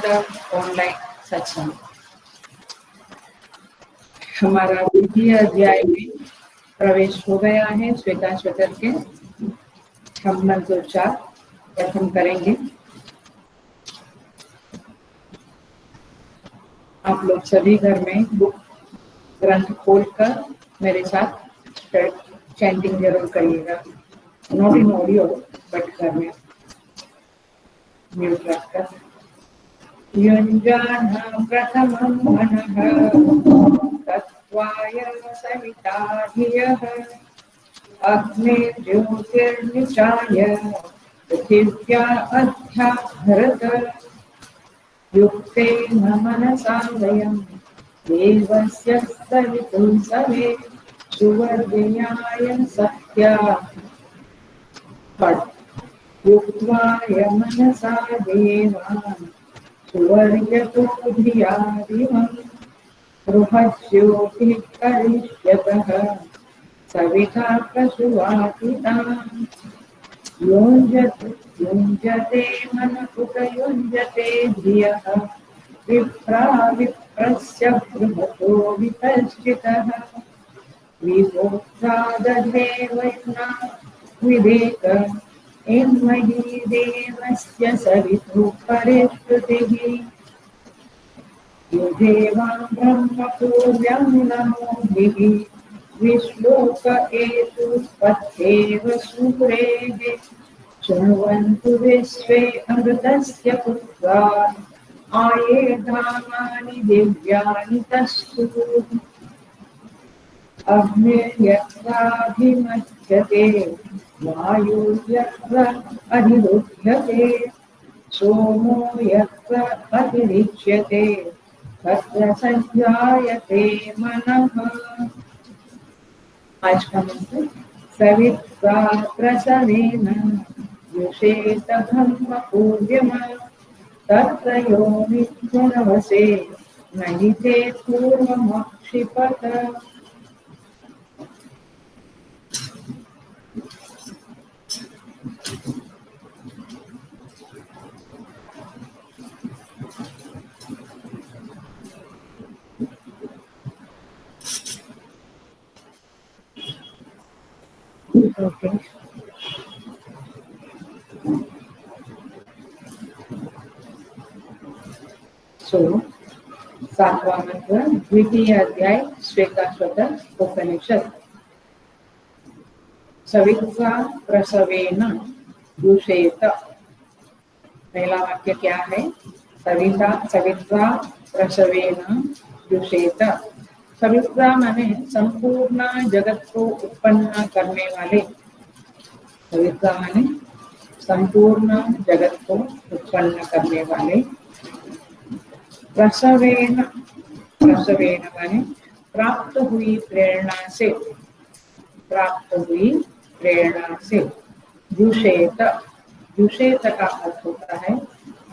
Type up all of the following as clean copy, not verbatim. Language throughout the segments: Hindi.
तक ऑनलाइन सत्संग। हमारा द्वितीय अध्याय में प्रवेश हो गया है। श्वेताश्व करके हम मंत्रोच्चार प्रथम करेंगे। आप लोग सभी घर में बुक ग्रंथ खोलकर मेरे साथ चैंटिंग जरूर करिएगा। नॉट इन ऑडियो बट घर में म्यूट रखकर। युञ्जानः प्रथमं मनः तत्त्वाय सविता धियः अग्निर्ज्योतिर्निचाय पृथिव्या अध्या भरत युक्तेन मनसा वयं देवस्य सवितुं सवे सुवर्याय सत्या युक्त्वाय मनसा देवान् सुवर्यतो धियादिवं बृहद्योतिः करिष्यतः सविता प्रसुवातिताम् युञ्जते मनकुत युञ्जते धियः विप्रस्य बृहतो वितश्चितः विभोक्तादधे वैना विवेक एन्मही देवस्य सवितुः परिष्कृतिः युधेवां ब्रह्मपूर्व्यं नमोभिः विश्लोक एतुपत्येव सूरेः शृण्वन्तु विश्वे अमृतस्य पुत्रा आये धामानि दिव्यानि तस्तु अग्निर्यत्राभिमज्यते वायुर्यत्र अधिरुध्यते सोमो यत्र अतिरिच्यते तत्र संजायते मनः। आज का मंत्र सवित्रा प्रसवेन युषेत ब्रह्मपूर्व्यम् तत्र योनिर्गुणवसे नहि ते पूर्वमक्षिपत। Okay. So, सातवां मंत्र द्वितीय अध्याय श्वेताश्वतर उपनिषद। सवित्रा प्रसवेन युषेत। पहला वाक्य क्या है? सवित्रा प्रसवेन युषेत। सवित्रा माने संपूर्ण जगत को उत्पन्न करने वाले। सवित्रा माने संपूर्ण जगत को उत्पन्न करने वाले। प्रसवेन, प्रसवेन माने प्राप्त हुई प्रेरणा से, प्राप्त हुई प्रेरणा से। युषेत, युषेत का अर्थ होता है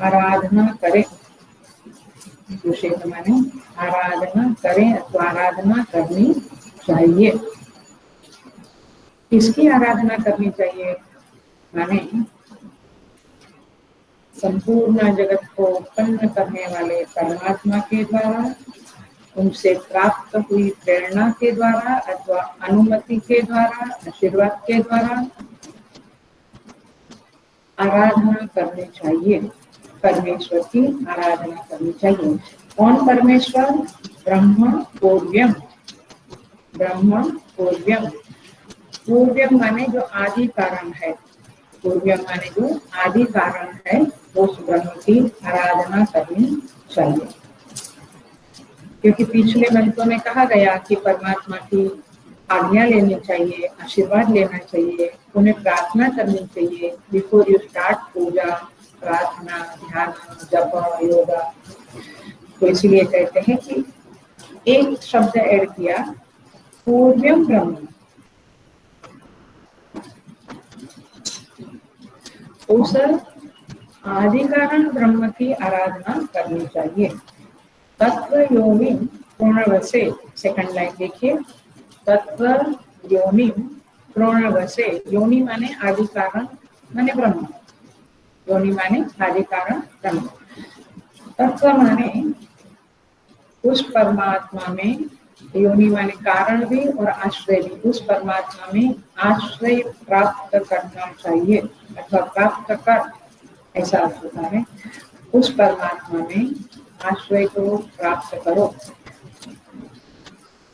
आराधना करें। युषेत माने आराधना करें अथवा आराधना करनी चाहिए। किसकी आराधना करनी चाहिए? माने संपूर्ण जगत को उत्पन्न करने वाले परमात्मा के द्वारा, उनसे प्राप्त हुई प्रेरणा के द्वारा अथवा अनुमति के द्वारा, आशीर्वाद के द्वारा आराधना करनी चाहिए। परमेश्वर की आराधना करनी चाहिए। कौन परमेश्वर? ब्रह्म पूर्व्यम। ब्रह्म पूर्व्यम, पूर्व्यम माने जो आदि कारण है। पूर्व्यम माने जो आदि कारण है, उस ब्रह्म की आराधना करनी चाहिए। क्योंकि पिछले मंत्रों में कहा गया कि परमात्मा की आज्ञा लेनी चाहिए, आशीर्वाद लेना चाहिए, उन्हें प्रार्थना करनी चाहिए बिफोर यू स्टार्ट पूजा, प्रार्थना, ध्यान, जप, योगा। तो इसलिए कहते हैं कि एक शब्द ऐड किया, पूर्व्यम ब्रह्म। उस आदि कारण ब्रह्म की आराधना करनी चाहिए। तत्व योनि पूर्णवसे, सेकंड लाइन देखिए, तत्व योनि पूर्णवसे। योनि माने आदि कारण माने ब्रह्म। योनि माने आदि कारण ब्रह्म। तत्व माने उस परमात्मा में, योनि माने कारण भी और आश्रय भी, उस परमात्मा में आश्रय प्राप्त करना चाहिए अथवा प्राप्त कर, ऐसा अर्थ होता है। उस परमात्मा में आश्रय को प्राप्त करो।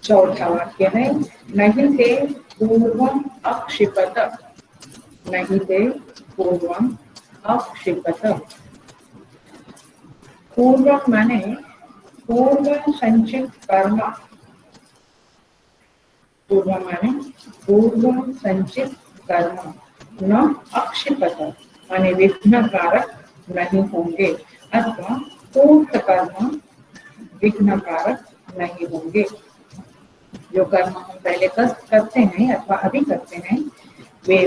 चौथा वाक्य है नहीं ते पूर्वम अक्षिपत, नहीं ते पूर्वम अक्षिपत। पूर्वम माने पूर्व संचित कर्म, पूर्व माने पूर्व संचित कर्म, न अक्षिपत माने विघ्न कारक नहीं होंगे अथवा पूर्त कर्म विघ्न कारक नहीं होंगे। जो कर्म हम पहले करते हैं अथवा अभी करते हैं वे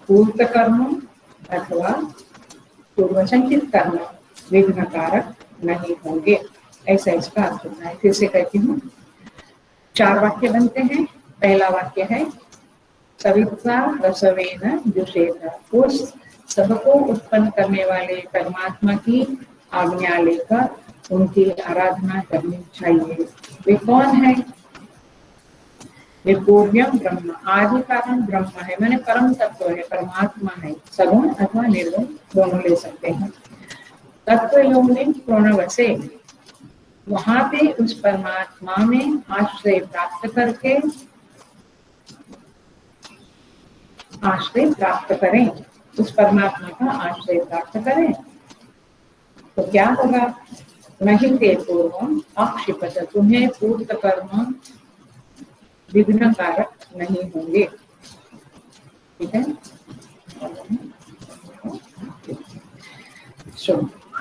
पूर्त कर्म अथवा पूर्व संचित कर्म विघ्न कारक नहीं होंगे, ऐसा इसका अर्थ होता है। फिर से कहती हूँ, 4 वाक्य बनते हैं। पहला वाक्य है सविता रसवेन जुषेत, उस सबको उत्पन्न करने वाले परमात्मा की आज्ञा लेकर उनकी आराधना करनी चाहिए। वे कौन है? वे पूर्व्यम ब्रह्म, आदि कारण ब्रह्म है, मैंने परम तत्व है, परमात्मा है, सगुण अथवा निर्गुण दोनों ले सकते हैं। तत्व योनि प्रणवसे, वहां पे उस परमात्मा में आश्रय प्राप्त करके आश्रय प्राप्त करें, उस परमात्मा का आश्रय प्राप्त करें तो क्या होगा? नहीं ते पूर्वम अक्षिपत, तुम्हें पूर्त कर्म विघ्न कारक नहीं होंगे। ठीक है,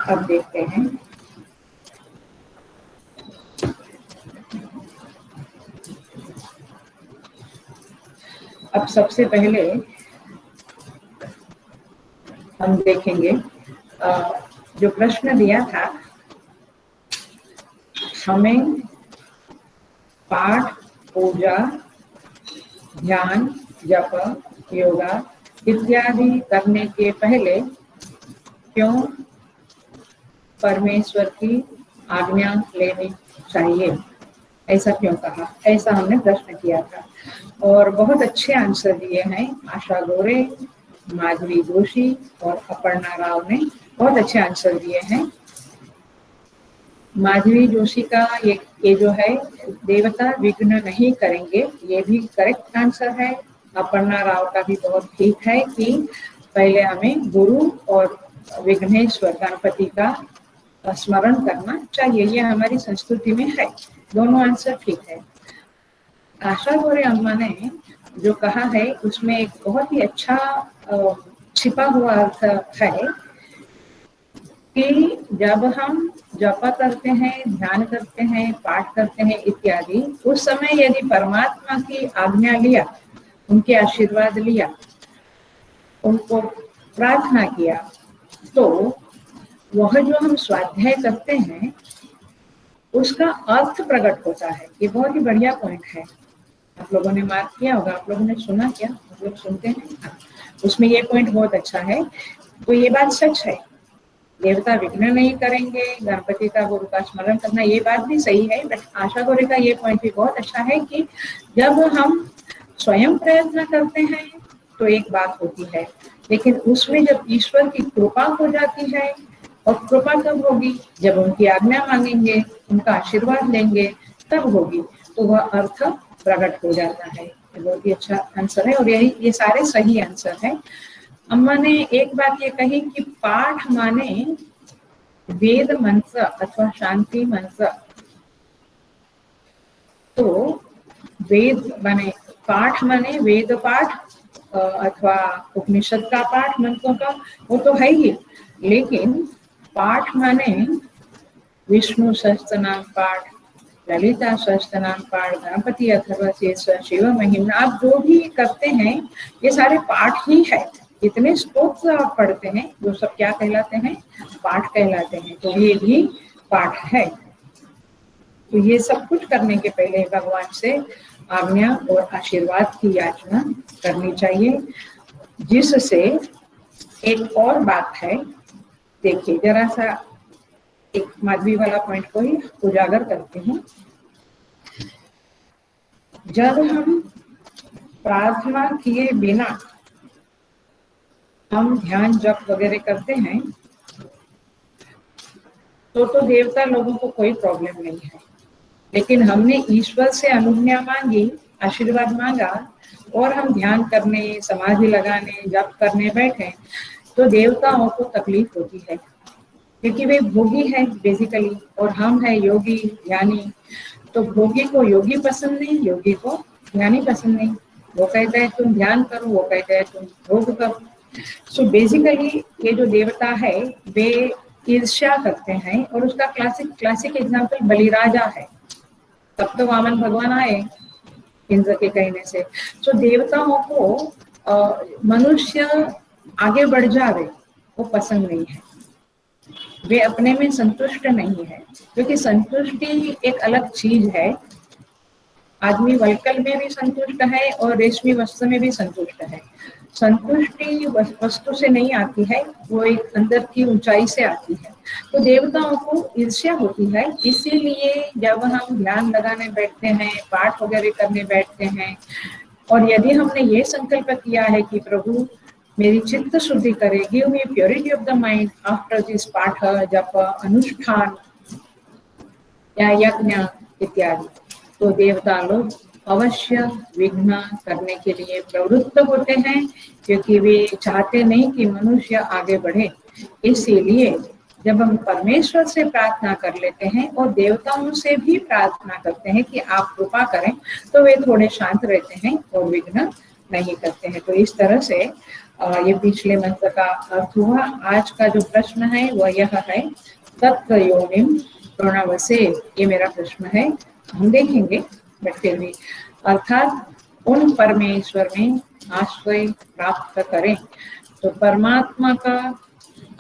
अब देखते हैं अब सबसे पहले हम देखेंगे जो प्रश्न दिया था, हमें पाठ, पूजा, ध्यान, जप, योगा इत्यादि करने के पहले क्यों परमेश्वर की आज्ञा लेनी चाहिए, ऐसा क्यों कहा? ऐसा हमने प्रश्न किया था और बहुत अच्छे आंसर दिए हैं। आशा गोरे, माधुरी जोशी और अपर्णा राव ने बहुत अच्छे आंसर दिए हैं। माधुरी जोशी का ये जो है देवता विघ्न नहीं करेंगे, ये भी करेक्ट आंसर है। अपर्णा राव का भी बहुत ठीक है कि पहले हमें गुरु और विघ्नेश्वर गणपति का स्मरण करना चाहिए, ये हमारी संस्कृति में है। दोनों आंसर ठीक है। आशा गोरे अम्मा ने जो कहा है उसमें एक बहुत ही अच्छा छिपा हुआ अर्थ है कि जब हम जप करते हैं, ध्यान करते हैं, पाठ करते हैं इत्यादि, उस समय यदि परमात्मा की आज्ञा लिया, उनके आशीर्वाद लिया, उनको प्रार्थना किया, तो वह जो हम स्वाध्याय करते हैं उसका अर्थ प्रकट होता है। ये बहुत ही बढ़िया पॉइंट है, आप लोगों ने मार्क किया होगा, आप लोगों ने सुना क्या? आप लोग सुनते हैं, उसमें ये पॉइंट बहुत अच्छा है। तो ये बात सच है, देवता विघ्न नहीं करेंगे, गणपति का गुरु का स्मरण करना, ये बात भी सही है। बट आशा गोरे का ये पॉइंट भी बहुत अच्छा है कि जब हम स्वयं प्रयत्न करते हैं तो एक बात होती है, लेकिन उसमें जब ईश्वर की कृपा हो जाती है, और कृपा कब होगी? जब उनकी आज्ञा मांगेंगे, उनका आशीर्वाद लेंगे, तब होगी, तो वह अर्थ प्रकट हो जाता है। बहुत ही अच्छा आंसर है और यही ये सारे सही आंसर है। अम्मा ने एक बात ये कही कि पाठ माने वेद मंत्र अथवा शांति मंत्र, तो वेद माने पाठ माने वेद पाठ अथवा उपनिषद का पाठ, मंत्रों का, वो तो है ही, लेकिन पाठ माने विष्णु सहस्त्रनाम पाठ, ललिता सहस्त्रनाम पाठ, गणपति अथर्व शिव महिमा, आप जो भी करते हैं ये सारे पाठ ही है। जितने स्तोत्र आप पढ़ते हैं वो सब क्या कहलाते हैं? पाठ कहलाते हैं। तो ये भी पाठ है। तो ये सब कुछ करने के पहले भगवान से आज्ञा और आशीर्वाद की याचना करनी चाहिए। जिससे एक और बात है, देखिए जरा सा एक माधवी वाला पॉइंट को ही उजागर करती हूँ। जब हम प्रार्थना किए बिना हम ध्यान जप वगैरह करते हैं तो देवता लोगों को कोई प्रॉब्लम नहीं है, लेकिन हमने ईश्वर से अनुज्ञा मांगी, आशीर्वाद मांगा और हम ध्यान करने, समाधि लगाने, जप करने बैठे तो देवताओं को तकलीफ होती है, क्योंकि वे भोगी है बेसिकली और हम है योगी ज्ञानी। तो भोगी को योगी पसंद नहीं, योगी को ज्ञानी पसंद नहीं। वो कहता है तुम ध्यान करो, वो कहता है तुम भोग करो। सो बेसिकली ये जो देवता है वे ईर्ष्या करते हैं और उसका क्लासिक एग्जाम्पल बलिराजा है। तब तो वामन भगवान आए इंद्र के कहने से। तो देवताओं को मनुष्य आगे बढ़ जावे वो पसंद नहीं है, वे अपने में संतुष्ट नहीं है, क्योंकि संतुष्टि एक अलग चीज है। आदमी वलकल में भी संतुष्ट है और रेशमी वस्त्र में भी संतुष्ट है। संतुष्टि वस्तु से नहीं आती है, वो एक अंदर की ऊंचाई से आती है। तो देवताओं को ईर्ष्या होती है, इसीलिए जब हम ध्यान लगाने बैठते हैं, पाठ वगैरह करने बैठते हैं और यदि हमने ये संकल्प किया है कि प्रभु मेरी चित्त शुद्धि करे, give me purity of the mind after this पाठ जप अनुष्ठान या यज्ञ इत्यादि, तो देवता लोग अवश्य विघ्न करने के लिए प्रवृत्त होते हैं, क्योंकि वे चाहते नहीं कि मनुष्य आगे बढ़े। इसीलिए जब हम परमेश्वर से प्रार्थना कर लेते हैं और देवताओं से भी प्रार्थना करते हैं कि आप कृपा करें, तो वे थोड़े शांत रहते हैं और विघ्न नहीं करते हैं। तो इस तरह से ये पिछले मंत्र का अर्थ हुआ। आज का जो प्रश्न है वह यह है, तत्र योनिम प्रणवसे, ये मेरा प्रश्न है, हम देखेंगे बट फिर भी, अर्थात उन परमेश्वर में आश्रय प्राप्त करें। तो परमात्मा का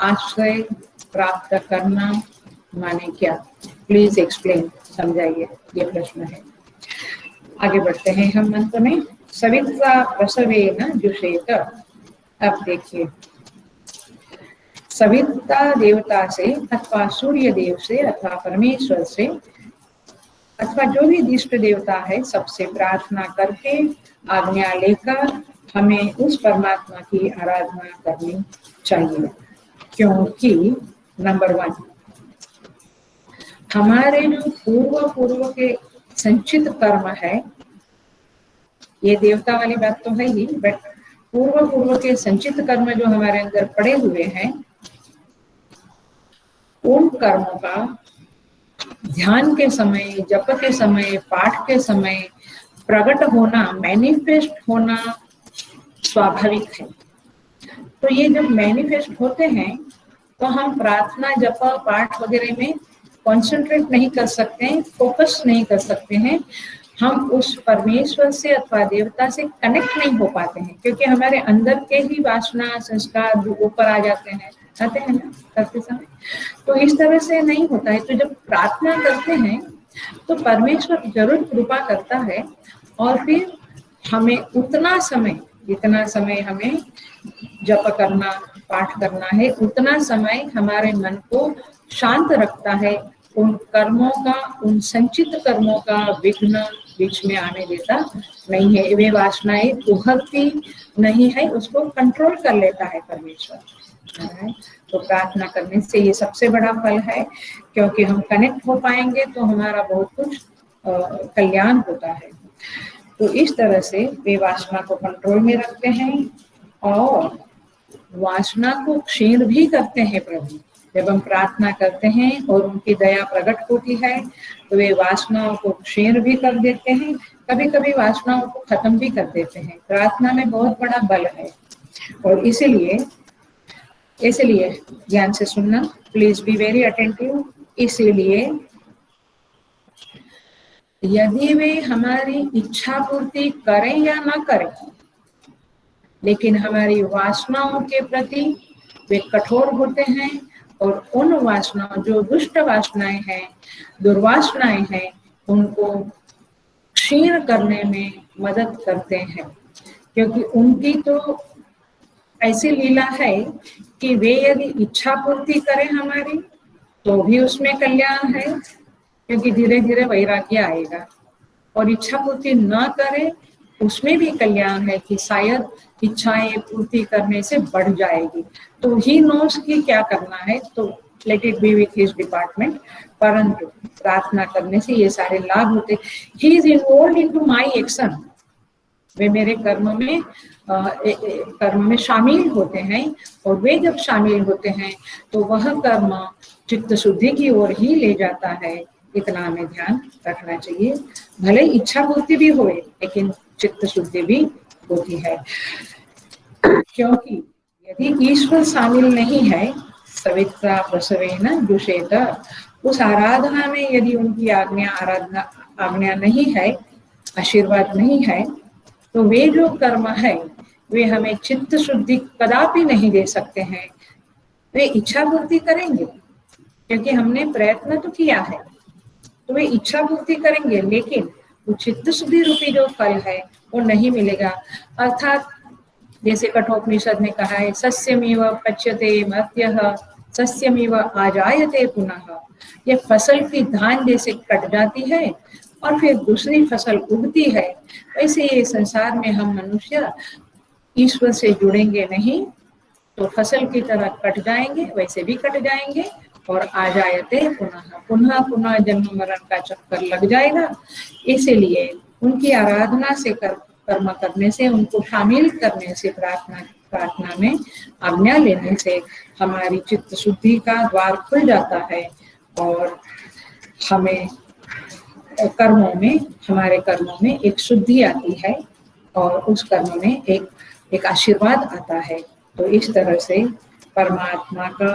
आश्रय प्राप्त करना माने क्या? प्लीज एक्सप्लेन, समझाइए, ये प्रश्न है। आगे बढ़ते हैं हम मंत्र में। सवित्रा प्रसवेन जुषेत। अब देखिए, सविता देवता से अथवा सूर्य देव से अथवा परमेश्वर से अथवा जो भी इष्ट देवता है सबसे प्रार्थना करके आज्ञा लेकर हमें उस परमात्मा की आराधना करनी चाहिए। क्योंकि नंबर 1, हमारे जो पूर्व के संचित कर्म है, ये देवता वाली बात तो है ही, बट पूर्व के संचित कर्म जो हमारे अंदर पड़े हुए हैं, उन कर्मों का ध्यान के समय, जप के समय, पाठ के समय प्रकट होना, मैनिफेस्ट होना स्वाभाविक है। तो ये जब मैनिफेस्ट होते हैं तो हम प्रार्थना, जप, पाठ वगैरह में कंसंट्रेट नहीं कर सकते हैं, फोकस नहीं कर सकते हैं, हम उस परमेश्वर से अथवा देवता से कनेक्ट नहीं हो पाते हैं, क्योंकि हमारे अंदर के ही वासना संस्कार ऊपर आ जाते हैं, आते हैं ना करते समय। तो इस तरह से नहीं होता है। तो जब प्रार्थना करते हैं तो परमेश्वर जरूर कृपा करता है और फिर हमें उतना समय, जितना समय हमें जप करना, पाठ करना है, उतना समय हमारे मन को शांत रखता है, उन कर्मों का, उन संचित कर्मों का विघ्न बीच में आने देता नहीं है। वे वासनाएं उभरती नहीं है, उसको कंट्रोल कर लेता है परमेश्वर। तो प्रार्थना करने से ये सबसे बड़ा फल है, क्योंकि हम कनेक्ट हो पाएंगे तो हमारा बहुत कुछ कल्याण होता है। तो इस तरह से वे वासना को कंट्रोल में रखते हैं और वासना को क्षीण भी करते हैं प्रभु। जब हम प्रार्थना करते हैं और उनकी दया प्रकट होती है तो वे वासनाओं को क्षीण भी कर देते हैं, कभी कभी वासनाओं को खत्म भी कर देते हैं। प्रार्थना में बहुत बड़ा बल है और इसीलिए ध्यान से सुनना, प्लीज बी वेरी अटेंटिव। इसीलिए यदि वे हमारी इच्छा पूर्ति करें या ना करें, लेकिन हमारी वासनाओं के प्रति वे कठोर होते हैं और उन वासनाओं, जो दुष्ट वासनाएं हैं, दुर्वासनाएं हैं, उनको क्षीण करने में मदद करते हैं। क्योंकि उनकी तो ऐसी लीला है कि वे यदि इच्छा पूर्ति करें हमारी तो भी उसमें कल्याण है, क्योंकि धीरे धीरे वैराग्य आएगा। और इच्छा पूर्ति न करे उसमें भी कल्याण है, कि शायद इच्छाएं पूर्ति करने से बढ़ जाएगी। तो ही नोस कि क्या करना है, तो let it be with his department. परंतु प्रार्थना करने से ये सारे लाभ होते। He is involve into my action, वे मेरे कर्म में शामिल होते हैं। और वे जब शामिल होते हैं तो वह कर्म चित्त शुद्धि की ओर ही ले जाता है। इतना हमें ध्यान रखना चाहिए। भले इच्छा पूर्ति भी होए, लेकिन चित्त शुद्धि भी होती है। क्योंकि यदि ईश्वर शामिल नहीं है, सवित्रा प्रसवेन जुषेत, उस आराधना में यदि उनकी आज्ञा नहीं है, आशीर्वाद नहीं है, तो वे जो कर्म है वे हमें चित्त शुद्धि कदापि नहीं दे सकते हैं। वे इच्छा पूर्ति करेंगे, क्योंकि हमने प्रयत्न तो किया है, तो वे इच्छा पूर्ति करेंगे, लेकिन वो चित्त शुद्धि रूपी जो फल है वो नहीं मिलेगा। अर्थात जैसे कठोपनिषद ने कहा है, सस्यमेव पच्यते मर्त्यः सस्यमेव आजायते पुनः। ये फसल की धान जैसे कट जाती है और फिर दूसरी फसल उगती है, वैसे ये संसार में हम मनुष्य ईश्वर से जुड़ेंगे नहीं तो फसल की तरह कट जाएंगे, वैसे भी कट जाएंगे। और आ जायते पुनः पुनः पुनः जन्म मरण का चक्कर लग जाएगा। इसीलिए उनकी आराधना से कर्म करने से, उनको शामिल करने से, प्रार्थना में आज्ञा लेने से हमारी चित्त शुद्धि का द्वार खुल जाता है और हमें हमारे कर्मों में एक शुद्धि आती है और उस कर्म में एक आशीर्वाद आता है। तो इस तरह से परमात्मा का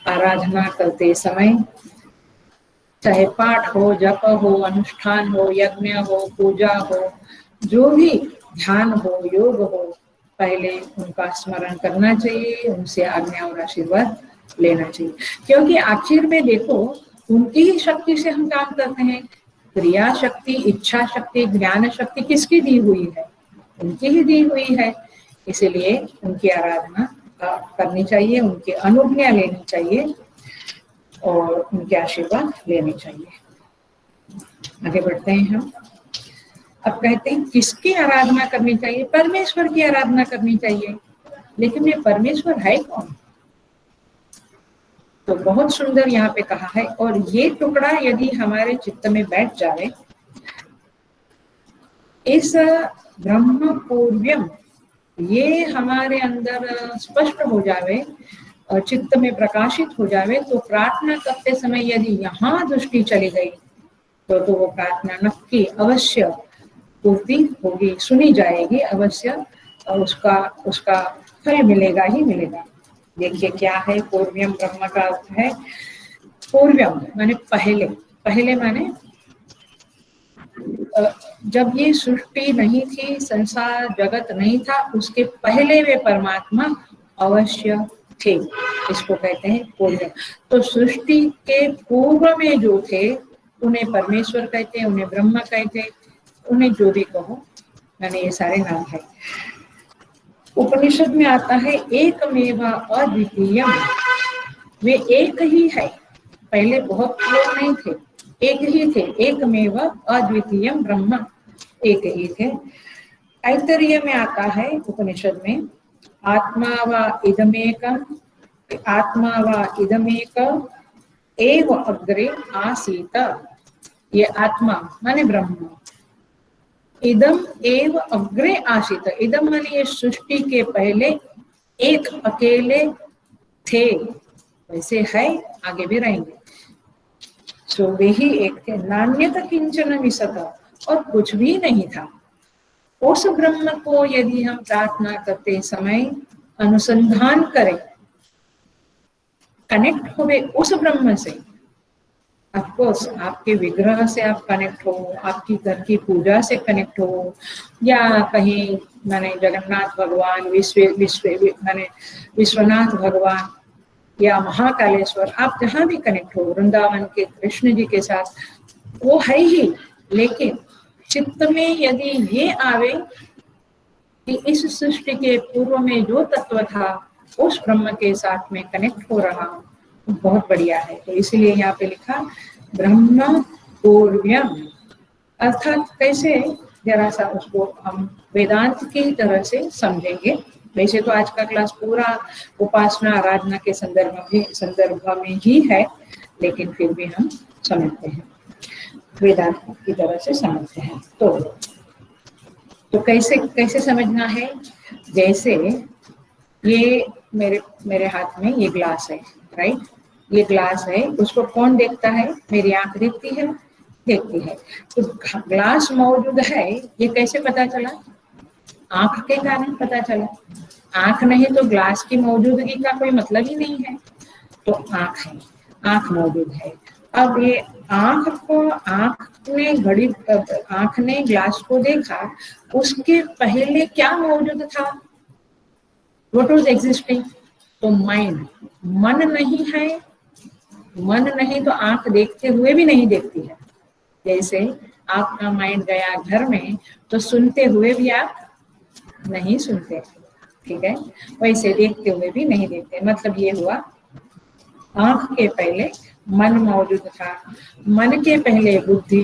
आराधना करते समय, चाहे पाठ हो, जप हो, अनुष्ठान हो, यज्ञ हो, पूजा हो, जो भी ध्यान हो, योग हो, पहले उनका स्मरण करना चाहिए, उनसे आज्ञा और आशीर्वाद लेना चाहिए। क्योंकि आखिर में देखो, उनकी ही शक्ति से हम काम करते हैं। क्रिया शक्ति, इच्छा शक्ति, ज्ञान शक्ति किसकी दी हुई है? उनकी ही दी हुई है। इसलिए उनकी आराधना करनी चाहिए, उनकी अनुज्ञा लेनी चाहिए और उनके आशीर्वाद लेने चाहिए। आगे बढ़ते हैं हम। अब कहते हैं किसकी आराधना करनी चाहिए? परमेश्वर की आराधना करनी चाहिए। लेकिन ये परमेश्वर है कौन? तो बहुत सुंदर यहाँ पे कहा है, और ये टुकड़ा यदि हमारे चित्त में बैठ जाए, इस ब्रह्म पूर्व्यम ये हमारे अंदर स्पष्ट हो जावे और चित्त में प्रकाशित हो जावे, तो प्रार्थना करते समय यदि यहाँ दृष्टि चली गई तो वो प्रार्थना नक्की अवश्य पूर्ति होगी, सुनी जाएगी अवश्य, और उसका फल मिलेगा ही मिलेगा। देखिए क्या है पूर्व्यम। ब्रह्म का अर्थ है पूर्व्यम माने पहले। पहले माने जब ये सृष्टि नहीं थी, संसार जगत नहीं था, उसके पहले वे परमात्मा अवश्य थे। इसको कहते हैं पूर्व। तो सृष्टि के पूर्व में जो थे उन्हें परमेश्वर कहते हैं, उन्हें ब्रह्म कहते हैं, उन्हें जो भी कहो, मैंने ये सारे नाम है। उपनिषद में आता है एकमेव अद्वितीयम, वे एक ही है। पहले बहुत लोग नहीं थे, एक ही थे। एकमेव अद्वितीयम ब्रह्म, एक ही थे। ऐतरेय में आता है उपनिषद में, आत्मा व इदमेक एव अग्रे आसीत। ये आत्मा माने ब्रह्म, इदम एव अग्रे आसीत। इदम माने ये सृष्टि के पहले एक अकेले थे, वैसे है, आगे भी रहेंगे। सो वे ही एक थे। नान्यत किंचन विसत, और कुछ भी नहीं था। उस ब्रह्म को यदि हम प्रार्थना करते समय अनुसंधान करें, कनेक्ट हुए उस ब्रह्म से, ऑफकोर्स आपके विग्रह से आप कनेक्ट हो, आपकी घर की पूजा से कनेक्ट हो, या कहीं माने जगन्नाथ भगवान, विश्वनाथ भगवान या महाकालेश्वर, आप जहाँ भी कनेक्ट हो, वृंदावन के कृष्ण जी के साथ, वो है ही। लेकिन चित्त में यदि ये आवे कि इस सृष्टि के पूर्व में जो तत्व था उस ब्रह्म के साथ में कनेक्ट हो रहा हूँ, बहुत बढ़िया है। तो इसीलिए यहाँ पे लिखा ब्रह्म पूर्व्यम, अर्थात कैसे, जरा सा उसको हम वेदांत की तरह से समझेंगे। वैसे तो आज का क्लास पूरा उपासना आराधना के संदर्भ में ही है, लेकिन फिर भी हम समझते हैं, वेदांत की तरह से समझते हैं। तो कैसे कैसे समझना है? जैसे ये मेरे हाथ में ये ग्लास है, राइट? ये ग्लास है, उसको कौन देखता है? मेरी आंख देखती है, देखती है। तो ग्लास मौजूद है, ये कैसे पता चला? आंख के कारण पता चला। आंख नहीं तो ग्लास की मौजूदगी का कोई मतलब ही नहीं है। तो आंख है, आंख मौजूद है। अब ये आंख ने ग्लास को देखा, उसके पहले क्या मौजूद था? What was existing? तो माइंड, मन नहीं है। मन नहीं तो आंख देखते हुए भी नहीं देखती है। जैसे आपका माइंड गया घर में, तो सुनते हुए भी आप नहीं सुनते, ठीक है? वैसे देखते हुए भी नहीं देखते। मतलब ये हुआ, आंख के पहले मन मौजूद था, मन के पहले बुद्धि,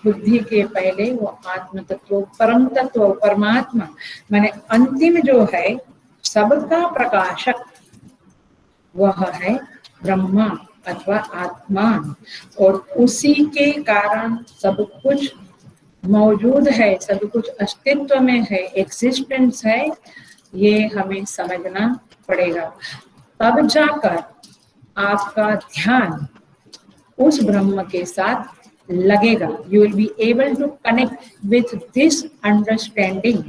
बुद्धि के पहले वो आत्म तत्व, परम तत्व, परमात्मा, माने अंतिम जो है सबका प्रकाशक, वह है ब्रह्मा अथवा आत्मा। और उसी के कारण सब कुछ मौजूद है, सब कुछ अस्तित्व में है, एग्जिस्टेंस है। ये हमें समझना पड़ेगा, तब जाकर आपका ध्यान उस ब्रह्म के साथ लगेगा। You will be able to connect with this understanding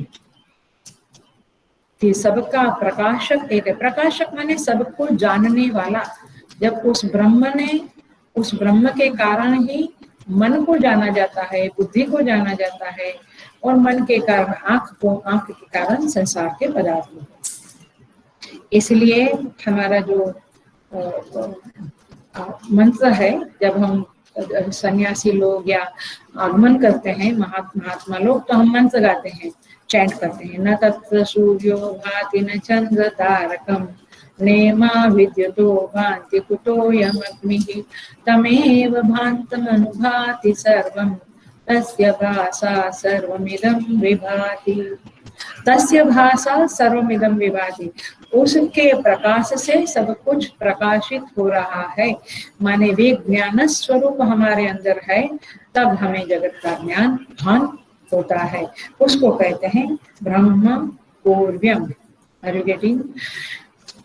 कि सबका प्रकाशक एक है। प्रकाशक माने सबको जानने वाला। जब उस ब्रह्म के कारण ही मन को जाना जाता है, बुद्धि को जाना जाता है, और मन के कारण आंख के कारण संसार के पदार्थ को। इसलिए हमारा जो मंत्र है, जब हम सन्यासी लोग या आगमन करते हैं, महात्मा लोग, तो हम मंत्र गाते हैं, चैंट करते हैं, न तत्र सूर्यो भाति न चंद्र तारकम नेमा विद्युतो भान्ति कुतोऽयमग्निः तमेव भान्तमनुभाति सर्वं तस्य भासा सर्वमिदं विभाति। तस्य भासा सर्वमिदं विभाति, उसके प्रकाश से सब कुछ प्रकाशित हो रहा है। माने वे ज्ञान स्वरूप हमारे अंदर है, तब हमें जगत का ज्ञान भान होता है। उसको कहते हैं ब्रह्म पूर्व्यम। Are you getting?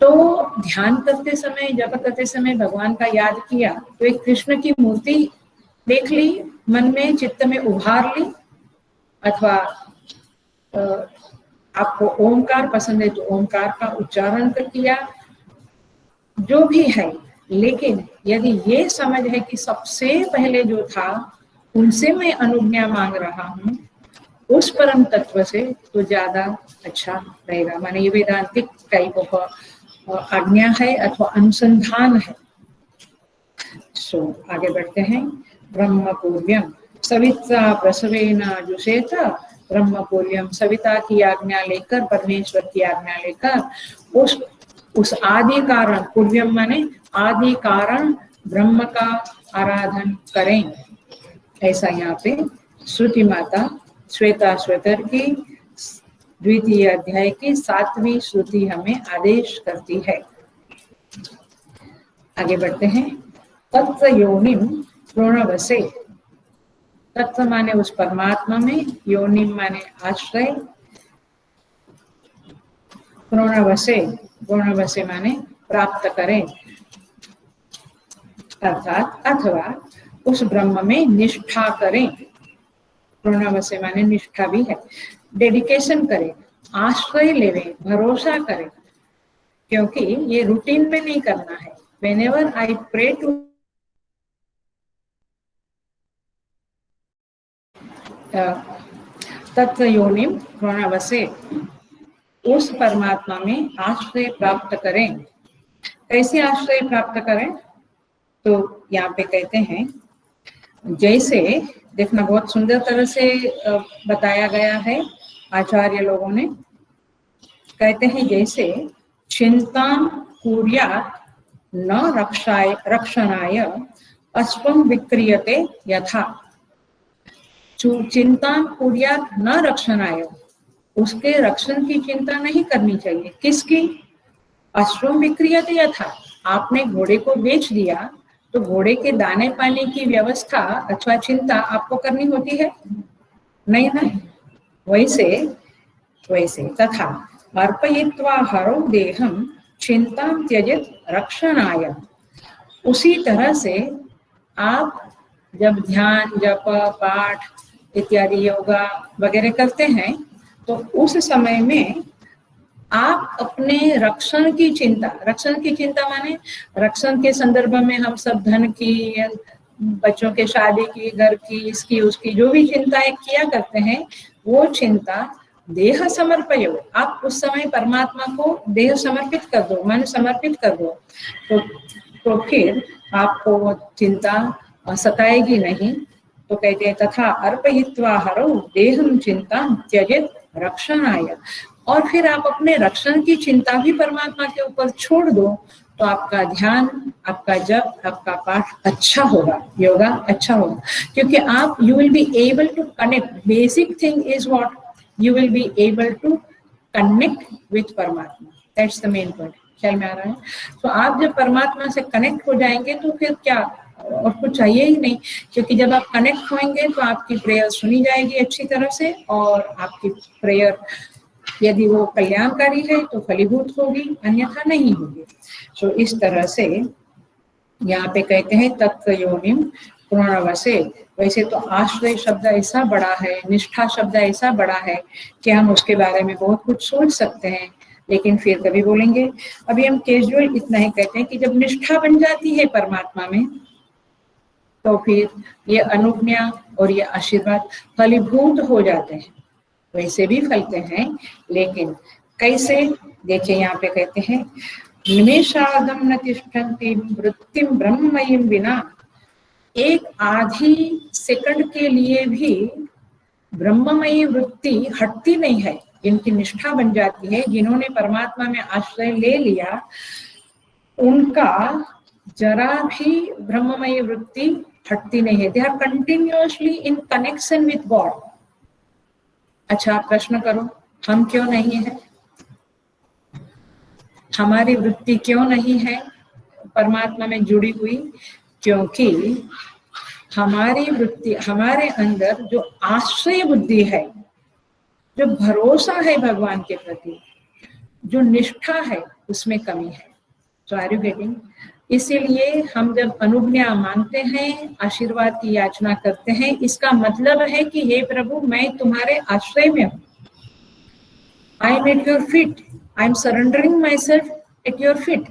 तो ध्यान करते समय, जप करते समय भगवान का याद किया, तो एक कृष्ण की मूर्ति देख ली, मन में चित्त में उभार ली, अथवा आपको ओमकार पसंद है तो ओमकार का उच्चारण कर किया, जो भी है। लेकिन यदि ये समझ है कि सबसे पहले जो था उनसे मैं अनुज्ञा मांग रहा हूँ, उस परम तत्व से, तो ज्यादा अच्छा रहेगा। माने ये वेदांतिक टाइप ऑफ आज्ञा है अथवा अनुसंधान है। सो आगे बढ़ते हैं। ब्रह्म पूर्व्यम सविता प्रसवेना जुषेत। ब्रह्म पूर्व्यम, सविता की आज्ञा लेकर, परमेश्वर की आज्ञा लेकर उस आदि कारण, पूर्व्यम माने आदि कारण ब्रह्म का आराधन करें। ऐसा यहाँ पे श्रुति माता श्वेता श्वेतर की द्वितीय अध्याय की 7वीं श्रुति हमें आदेश करती है। आगे बढ़ते हैं। तत्व योनिम प्रणवसे। तत्व माने उस परमात्मा में, योनिम माने आश्रय, प्रणवसे, प्रणवसे माने प्राप्त करें, अर्थात अथवा उस ब्रह्म में निष्ठा करें। प्रणवसे माने निष्ठा भी है, डेडिकेशन करें, आश्रय लेवें, भरोसा करें। क्योंकि ये रूटीन में नहीं करना है। Whenever I pray to तत्व योनिम प्रणवसे, उस परमात्मा में आश्रय प्राप्त करें। कैसे आश्रय प्राप्त करें? तो यहाँ पे कहते हैं, जैसे देखना, बहुत सुंदर तरह से बताया गया है आचार्य लोगों ने। कहते हैं जैसे चिंता कुर्यात् न रक्षणाय अश्वं विक्रियते यथा। चिंता कुर्यात् न रक्षणाय, उसके रक्षण की चिंता नहीं करनी चाहिए। किसकी? अश्वम विक्रियते यथा, आपने घोड़े को बेच दिया तो घोड़े के दाने पानी की व्यवस्था अथवा चिंता आपको करनी होती है? नहीं ना। वैसे वैसे तथा अर्पयित्वा हरो देहम चिंता त्यजित रक्षणाय, उसी तरह से आप जब ध्यान जप पाठ इत्यादि योगा वगैरह करते हैं तो उस समय में आप अपने रक्षण की चिंता माने रक्षण के संदर्भ में हम सब धन की, बच्चों के शादी की, घर की, इसकी उसकी जो भी चिंताएं किया करते हैं, वो चिंता देह समर्पयो, आप उस समय परमात्मा को देह समर्पित कर दो, मन समर्पित कर दो, तो फिर आपको वो चिंता सताएगी नहीं। तो कहते हैं तथा अर्पयित्वा हरो देहम चिंता त्यजित रक्षणाय, और फिर आप अपने रक्षण की चिंता भी परमात्मा के ऊपर छोड़ दो, तो आपका ध्यान, आपका जप, आपका पाठ अच्छा होगा, योगा अच्छा होगा, क्योंकि आप you will be able to connect. Basic thing is what, you will be able to connect with परमात्मा, दैट्स द मेन पॉइंट। ख्याल में आ रहा है? तो आप जब परमात्मा से कनेक्ट हो जाएंगे तो फिर क्या और कुछ चाहिए ही नहीं, क्योंकि जब आप कनेक्ट होंगे तो आपकी प्रेयर सुनी जाएगी अच्छी तरह से, और आपकी प्रेयर यदि वो कल्याणकारी है तो फलीभूत होगी, अन्यथा नहीं होगी। तो इस तरह से यहाँ पे कहते हैं तत्व योनिम पुनर्वसे। वैसे तो आश्रय शब्द ऐसा बड़ा है, निष्ठा शब्द ऐसा बड़ा है कि हम उसके बारे में बहुत कुछ सोच सकते हैं, लेकिन फिर कभी बोलेंगे। अभी हम कैजुअल इतना ही कहते हैं कि जब निष्ठा बन जाती है परमात्मा में तो फिर ये अनुज्ञा और ये आशीर्वाद फलीभूत हो जाते हैं। वैसे भी फलते हैं, लेकिन कैसे? देखिए यहाँ पे कहते हैं निमेषार्धम न तिष्ठन्ति वृत्तिम ब्रह्ममयीं विना, एक आधी सेकंड के लिए भी ब्रह्ममयी वृत्ति हटती नहीं है। जिनकी निष्ठा बन जाती है, जिन्होंने परमात्मा में आश्रय ले लिया, उनका जरा भी ब्रह्ममयी वृत्ति हटती नहीं है। They are continuously in connection with God. अच्छा, प्रश्न करो, हम क्यों नहीं है? हमारी वृत्ति क्यों नहीं है परमात्मा में जुड़ी हुई? क्योंकि हमारी वृत्ति, हमारे अंदर जो आश्रय बुद्धि है, जो भरोसा है भगवान के प्रति, जो निष्ठा है, उसमें कमी है। तो आर यू गेटिंग? इसीलिए हम जब अनुज्ञा मांगते हैं, आशीर्वाद की याचना करते हैं, इसका मतलब है कि हे प्रभु, मैं तुम्हारे आश्रय में हूँ। I am at your feet, I am surrendering my self at your feet.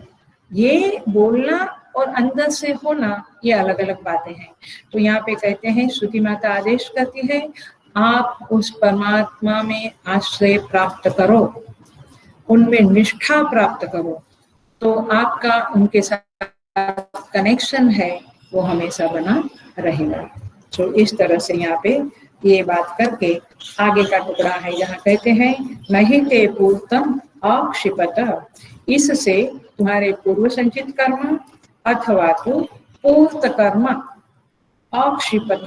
ये बोलना और अंदर से होना, ये अलग अलग बातें हैं। तो यहाँ पे कहते हैं, श्रुति माता आदेश करती है, आप उस परमात्मा में आश्रय प्राप्त करो, उनमें निष्ठा प्राप्त करो, तो आपका उनके साथ कनेक्शन है वो हमेशा बना रहेगा। तो इस तरह से यहाँ पे ये बात करके आगे का टुकड़ा है, जहाँ कहते हैं नहीं ते पूर्तम अक्षिपत, इससे तुम्हारे पूर्व संचित कर्म अथवा तो पूर्त कर्म अक्षिपत,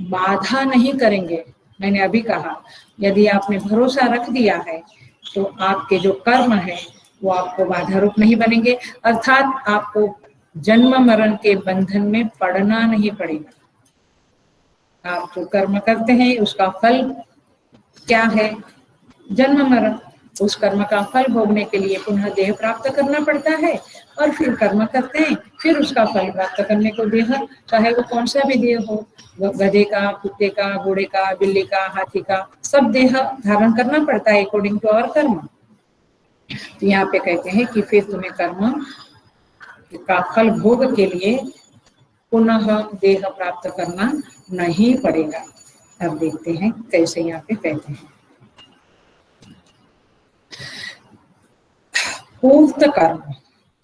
बाधा नहीं करेंगे। मैंने अभी कहा, यदि आपने भरोसा रख दिया है तो आपके जो कर्म है वो आपको बाधा रूप नहीं बनेंगे, अर्थात आपको जन्म मरण के बंधन में पड़ना नहीं पड़ेगा। आप जो कर्म करते हैं उसका फल क्या है? जन्म मरण। उस कर्म का फल भोगने के लिए पुनः देह प्राप्त करना पड़ता है, और फिर कर्म करते हैं, फिर उसका फल प्राप्त करने को देह, चाहे वो कौन सा भी देह हो, गधे का, कुत्ते का, घोड़े का, बिल्ली का, हाथी का, सब देह धारण करना पड़ता है अकॉर्डिंग टू आवर कर्म। तो यहाँ पे कहते हैं कि फिर तुम्हें कर्म का फल भोग के लिए पुनः देह प्राप्त करना नहीं पड़ेगा। अब देखते हैं कैसे यहाँ पे कहते हैं। पूर्त कर्म,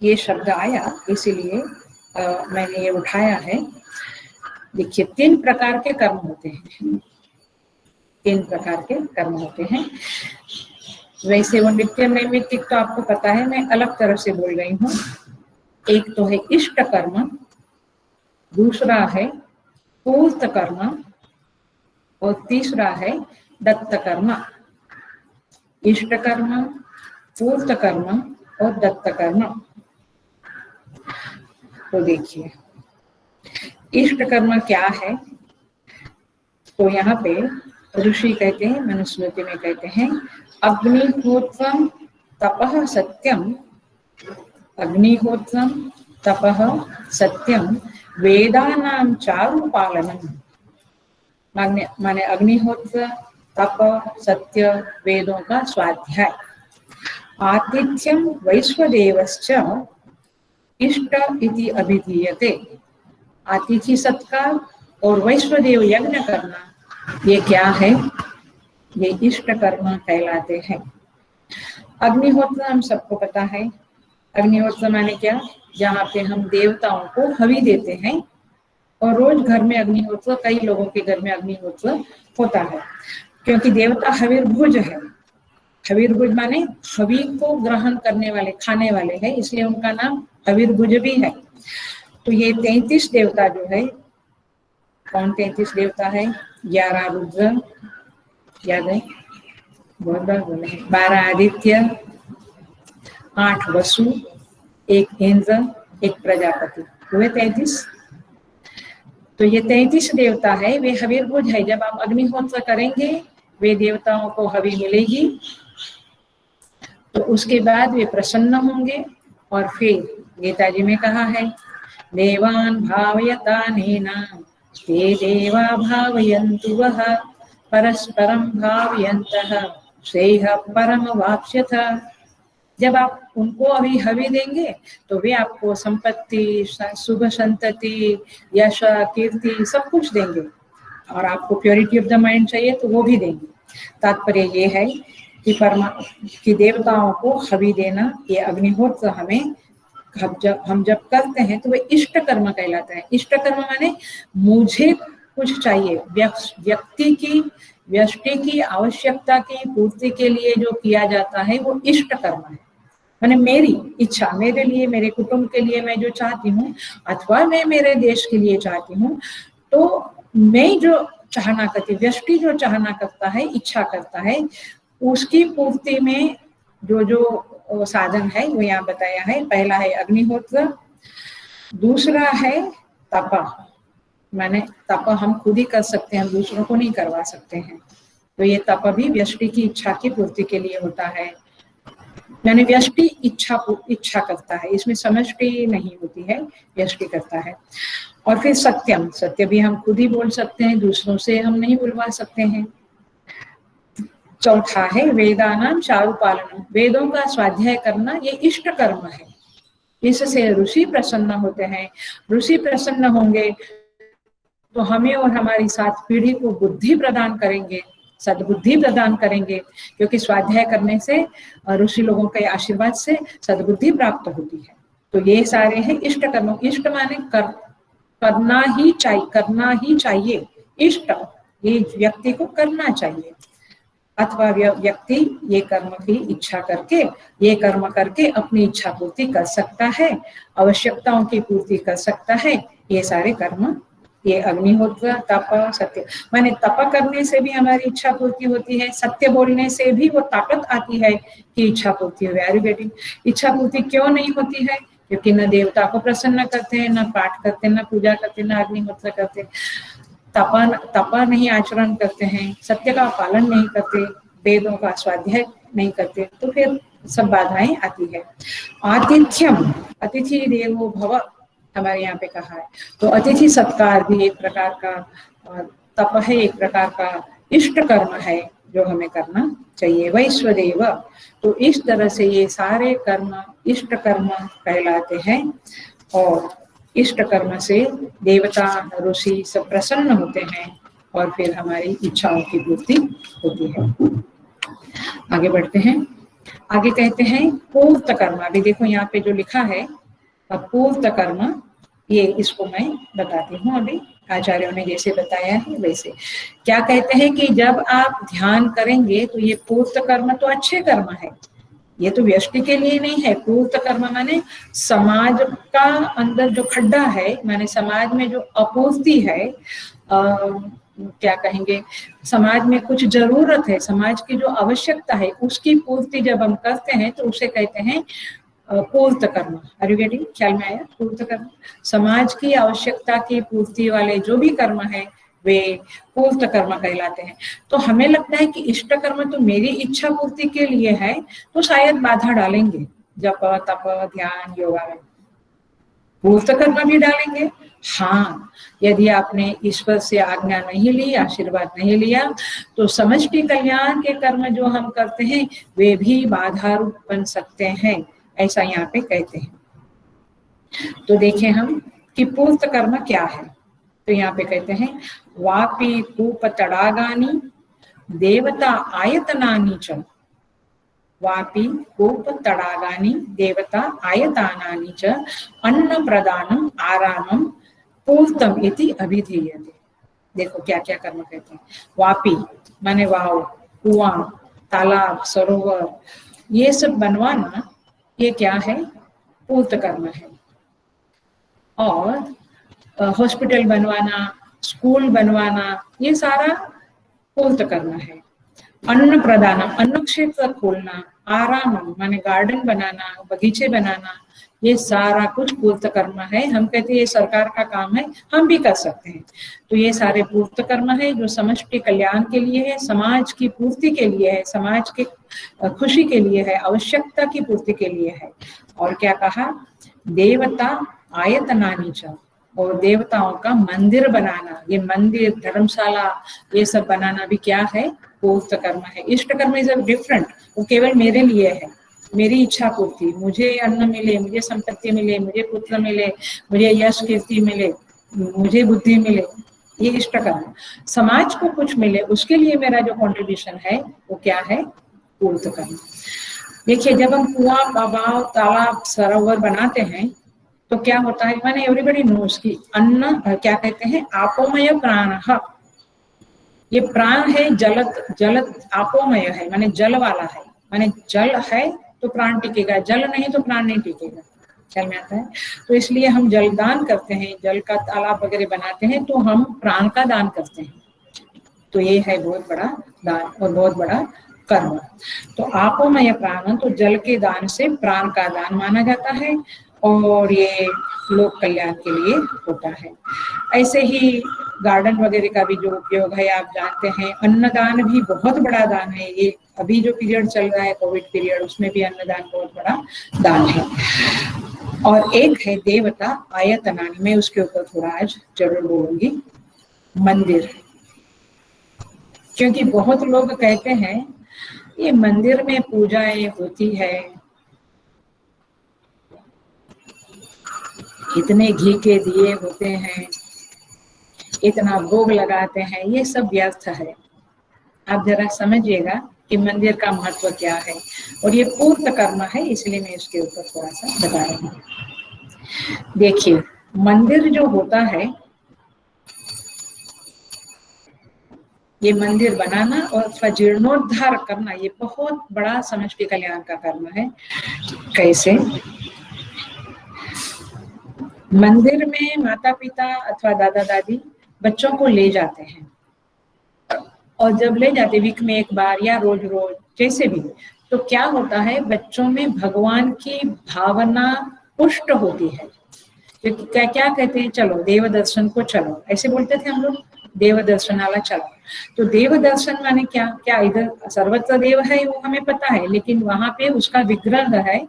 ये शब्द आया इसीलिए मैंने ये उठाया है। देखिए, 3 प्रकार के कर्म होते हैं, 3 प्रकार के कर्म होते हैं। वैसे वो नित्य नैमित्तिक तो आपको पता है, मैं अलग तरह से बोल रही हूँ। एक तो है इष्ट कर्म, दूसरा है पूर्त कर्म और तीसरा है दत्त कर्म। इष्ट कर्म, पूर्त कर्म और दत्त कर्म। तो देखिए इष्ट कर्म क्या है। तो यहाँ पे ऋषि कहते हैं, मनुस्मृति में कहते हैं, अग्निहोत्रम तपः सत्यम, अग्निहोत्रम तपः सत्यम वेदानां चारुपालनम। माने अग्निहोत्र, तप, सत्य, वेदों का स्वाध्याय। आतिथ्यम वैश्वदेवश्च इष्ट इति अभिधीयते। अतिथि सत्कार और वैश्वदेव यज्ञ करना, ये क्या है? ये इष्ट कर्म कहलाते हैं। अग्निहोत्र हम सबको पता है। अग्निहोत्र माने क्या? जहाँ पे हम देवताओं को हवि देते हैं। और रोज घर में अग्निहोत्र, कई लोगों के घर में अग्निहोत्र होता है, क्योंकि देवता हविर्भुज है। हविर्भुज माने हवि को ग्रहण करने वाले, खाने वाले है, इसलिए उनका नाम हविर्भुज भी है। तो ये 33 देवता जो है, कौन 33 देवता है? 11 रुद्र, याद है? बहुत बार बोले हैं। 12 आदित्य, 8 वसु, 1 इंद्र, 1 प्रजापति, हुए 33। तो ये 33 देवता है, वे हविर्भुज है। जब आप अग्निहोत्र करेंगे, वे देवताओं को हवि मिलेगी, तो उसके बाद वे प्रसन्न होंगे। और फिर गीता जी में कहा है, देवान भावयतानेन ते देवा भावयन्तु वः परस्परं भावयन्तः श्रेयः परमवाप्स्यथ। जब आप उनको अभी हवि देंगे तो वे आपको संपत्ति, शुभ संतति, यश, कीर्ति सब कुछ देंगे। और आपको प्योरिटी ऑफ द माइंड चाहिए तो वो भी देंगे। तात्पर्य ये है कि देवताओं को हवि देना, ये अग्निहोत्र हमें हम जब करते हैं तो वे इष्ट कर्म कहलाता है। इष्ट कर्म माने मुझे कुछ चाहिए, व्यष्टि की आवश्यकता की पूर्ति के लिए जो किया जाता है वो इष्ट कर्म है। माने मेरी इच्छा, मेरे लिए, मेरे कुटुंब के लिए मैं जो चाहती हूँ, अथवा मैं मेरे देश के लिए चाहती हूँ, तो मैं जो चाहना करती, व्यष्टि जो चाहना करता है, इच्छा करता है, उसकी पूर्ति में जो जो साधन है वो यहाँ बताया है। पहला है अग्निहोत्र, दूसरा है तप। माने तप हम खुद ही कर सकते हैं, दूसरों को नहीं करवा सकते हैं। तो ये तप भी व्यष्टि की इच्छा की पूर्ति के लिए होता है। यानी व्यष्टि इच्छा करता है, इसमें समष्टि नहीं होती है, व्यष्टि करता है। और फिर सत्यम, सत्य भी हम खुद ही बोल सकते हैं, दूसरों से हम नहीं बुलवा सकते हैं। चौथा है वेदानां चारुपालनम, वेदों का स्वाध्याय करना, ये इष्ट कर्म है। इससे ऋषि प्रसन्न होते हैं। ऋषि प्रसन्न होंगे तो हमें और हमारी 7 पीढ़ी को बुद्धि प्रदान करेंगे, सद्बुद्धि प्रदान करेंगे, क्योंकि स्वाध्याय करने से ऋषि लोगों के आशीर्वाद से सद्बुद्धि प्राप्त होती है। तो ये सारे हैं इष्ट कर्म। इष्ट माने करना ही चाहिए। इष्ट, ये व्यक्ति को करना चाहिए, अथवा व्यक्ति ये कर्म की इच्छा करके, ये कर्म करके अपनी इच्छा पूर्ति कर सकता है, आवश्यकताओं की पूर्ति कर सकता है। ये सारे कर्म, ये अग्निहोत्र, तप, सत्य। माने तप करने से भी हमारी इच्छा पूर्ति होती है, सत्य बोलने से भी वो ताकत आती है कि इच्छा पूर्ति हो। Very getting. इच्छा पूर्ति क्यों नहीं होती है? क्योंकि न देवता को प्रसन्न करते हैं, न पाठ करते, न पूजा करते, न अग्निहोत्र करते, तप नहीं आचरण करते हैं, सत्य का पालन नहीं करते, वेदों का स्वाध्याय नहीं करते, तो फिर सब बाधाएं आती है। आतिथ्यम, अतिथि देवो भव, हमारे यहाँ पे कहा है। तो अतिथि सत्कार भी एक प्रकार का तप है, एक प्रकार का इष्ट कर्म है जो हमें करना चाहिए। वैश्वदेव, तो इस तरह से ये सारे कर्म इष्ट कर्म कहलाते हैं। और इष्ट कर्म से देवता, ऋषि सब प्रसन्न होते हैं और फिर हमारी इच्छाओं की पूर्ति होती है। आगे बढ़ते हैं। आगे कहते हैं पूर्त कर्म। अभी देखो यहाँ पे जो लिखा है पूर्त कर्म, ये इसको मैं बताती हूँ। अभी आचार्यों ने जैसे बताया है वैसे। क्या कहते हैं कि जब आप ध्यान करेंगे तो ये पूर्त कर्म तो अच्छे कर्म है, ये तो व्यष्टि के लिए नहीं है। पूर्त कर्म माने समाज का अंदर जो खड्डा है, माने समाज में जो अपूर्ति है, क्या कहेंगे, समाज में कुछ जरूरत है, समाज की जो आवश्यकता है उसकी पूर्ति जब हम करते हैं तो उसे कहते हैं पूर्त कर्म। Are you getting? ख्याल में आया? पूर्त कर्म समाज की आवश्यकता की पूर्ति वाले जो भी कर्म है वे पूर्त कर्म कहलाते हैं। तो हमें लगता है कि इष्ट कर्म तो मेरी इच्छा पूर्ति के लिए है, तो शायद बाधा डालेंगे जप तप ध्यान योगा में, पूर्त कर्म भी डालेंगे। हाँ, यदि आपने ईश्वर से आज्ञा नहीं ली, आशीर्वाद नहीं लिया, तो समष्टि कल्याण के कर्म जो हम करते हैं वे भी बाधा रूप बन सकते हैं, ऐसा यहाँ पे कहते हैं। तो देखें हम कि पूर्त कर्म क्या है। तो यहाँ पे कहते हैं वापी कूप तड़ागानी देवता आयतनानी च, वापी कूप तड़ागानी देवता आयतानानि च अन्न प्रदानम आरामम पूर्तम इति अभिधीयते। देखो क्या क्या कर्म कहते हैं। वापी माने वाव, कुआं, तालाब, सरोवर, ये सब बनवाना ये क्या है? पूर्त कर्म है। और हॉस्पिटल बनवाना, स्कूल बनवाना, ये सारा पूर्त कर्म है। अन्न प्रदानम, अन्न क्षेत्र खोलना, आराम माने गार्डन बनाना, बगीचे बनाना, ये सारा कुछ पूर्त कर्म है। हम कहते हैं ये सरकार का काम है, हम भी कर सकते हैं। तो ये सारे पूर्त कर्म है जो समष्टि कल्याण के लिए है, समाज की पूर्ति के लिए है, समाज के खुशी के लिए है, आवश्यकता की पूर्ति के लिए है। और क्या कहा? देवता आयतनानि च, और देवताओं का मंदिर बनाना, ये मंदिर धर्मशाला ये सब बनाना भी क्या है? पूर्त कर्म है। इष्ट कर्म इज डिफरेंट, वो केवल मेरे लिए है, मेरी इच्छा पूर्ति, मुझे अन्न मिले, मुझे संपत्ति मिले, मुझे पुत्र मिले, मुझे यश कीर्ति मिले, मुझे बुद्धि मिले, ये इष्ट कर्म। समाज को कुछ मिले उसके लिए मेरा जो कंट्रीब्यूशन है वो क्या है? पूर्त कर्म। देखिए जब हम कुआं, बाबाव, तालाब, सरोवर बनाते हैं तो क्या होता है? माने एवरीबडी नोस कि अन्न क्या कहते हैं? आपोमय प्राणः, ये प्राण है, जलत आपोमय है, माने जल वाला है, माने जल है तो प्राण टिकेगा, जल नहीं तो प्राण नहीं टिकेगा। ख्याल में आता है? तो इसलिए हम जल दान करते हैं, जल का तालाब वगैरह बनाते हैं तो हम प्राण का दान करते हैं। तो ये है बहुत बड़ा दान और बहुत बड़ा कर्म। तो आपोमय प्राण, तो जल के दान से प्राण का दान माना जाता है और ये लोक कल्याण के लिए होता है। ऐसे ही गार्डन वगैरह का भी जो उपयोग है आप जानते हैं। अन्नदान भी बहुत बड़ा दान है। ये अभी जो पीरियड चल रहा है कोविड पीरियड, उसमें भी अन्नदान बहुत बड़ा दान है। और एक है देवता आयतनानि, मैं उसके ऊपर थोड़ा आज जरूर बोलूंगी। मंदिर, क्योंकि बहुत लोग कहते हैं ये मंदिर में पूजाएं होती है, इतने घी के दिए होते हैं, इतना भोग लगाते हैं, ये सब व्यर्थ है। आप जरा समझिएगा कि मंदिर का महत्व क्या है। और ये पूर्त कर्म है, इसलिए मैं इसके ऊपर थोड़ा सा बता रही हूँ। देखिए मंदिर जो होता है, ये मंदिर बनाना और जीर्णोद्धार करना, ये बहुत बड़ा समष्टि कल्याण का कर्म है। कैसे? मंदिर में माता पिता अथवा दादा दादी बच्चों को ले जाते हैं, और जब ले जाते वीक में एक बार या रोज रोज जैसे भी, तो क्या होता है? बच्चों में भगवान की भावना पुष्ट होती है। क्योंकि क्या क्या कहते हैं? चलो देव दर्शन को चलो, ऐसे बोलते थे हम लोग, देव दर्शनाला चलो। तो देव दर्शन माने क्या? क्या इधर सर्वत्र देव है वो हमें पता है, लेकिन वहां पे उसका विग्रह है,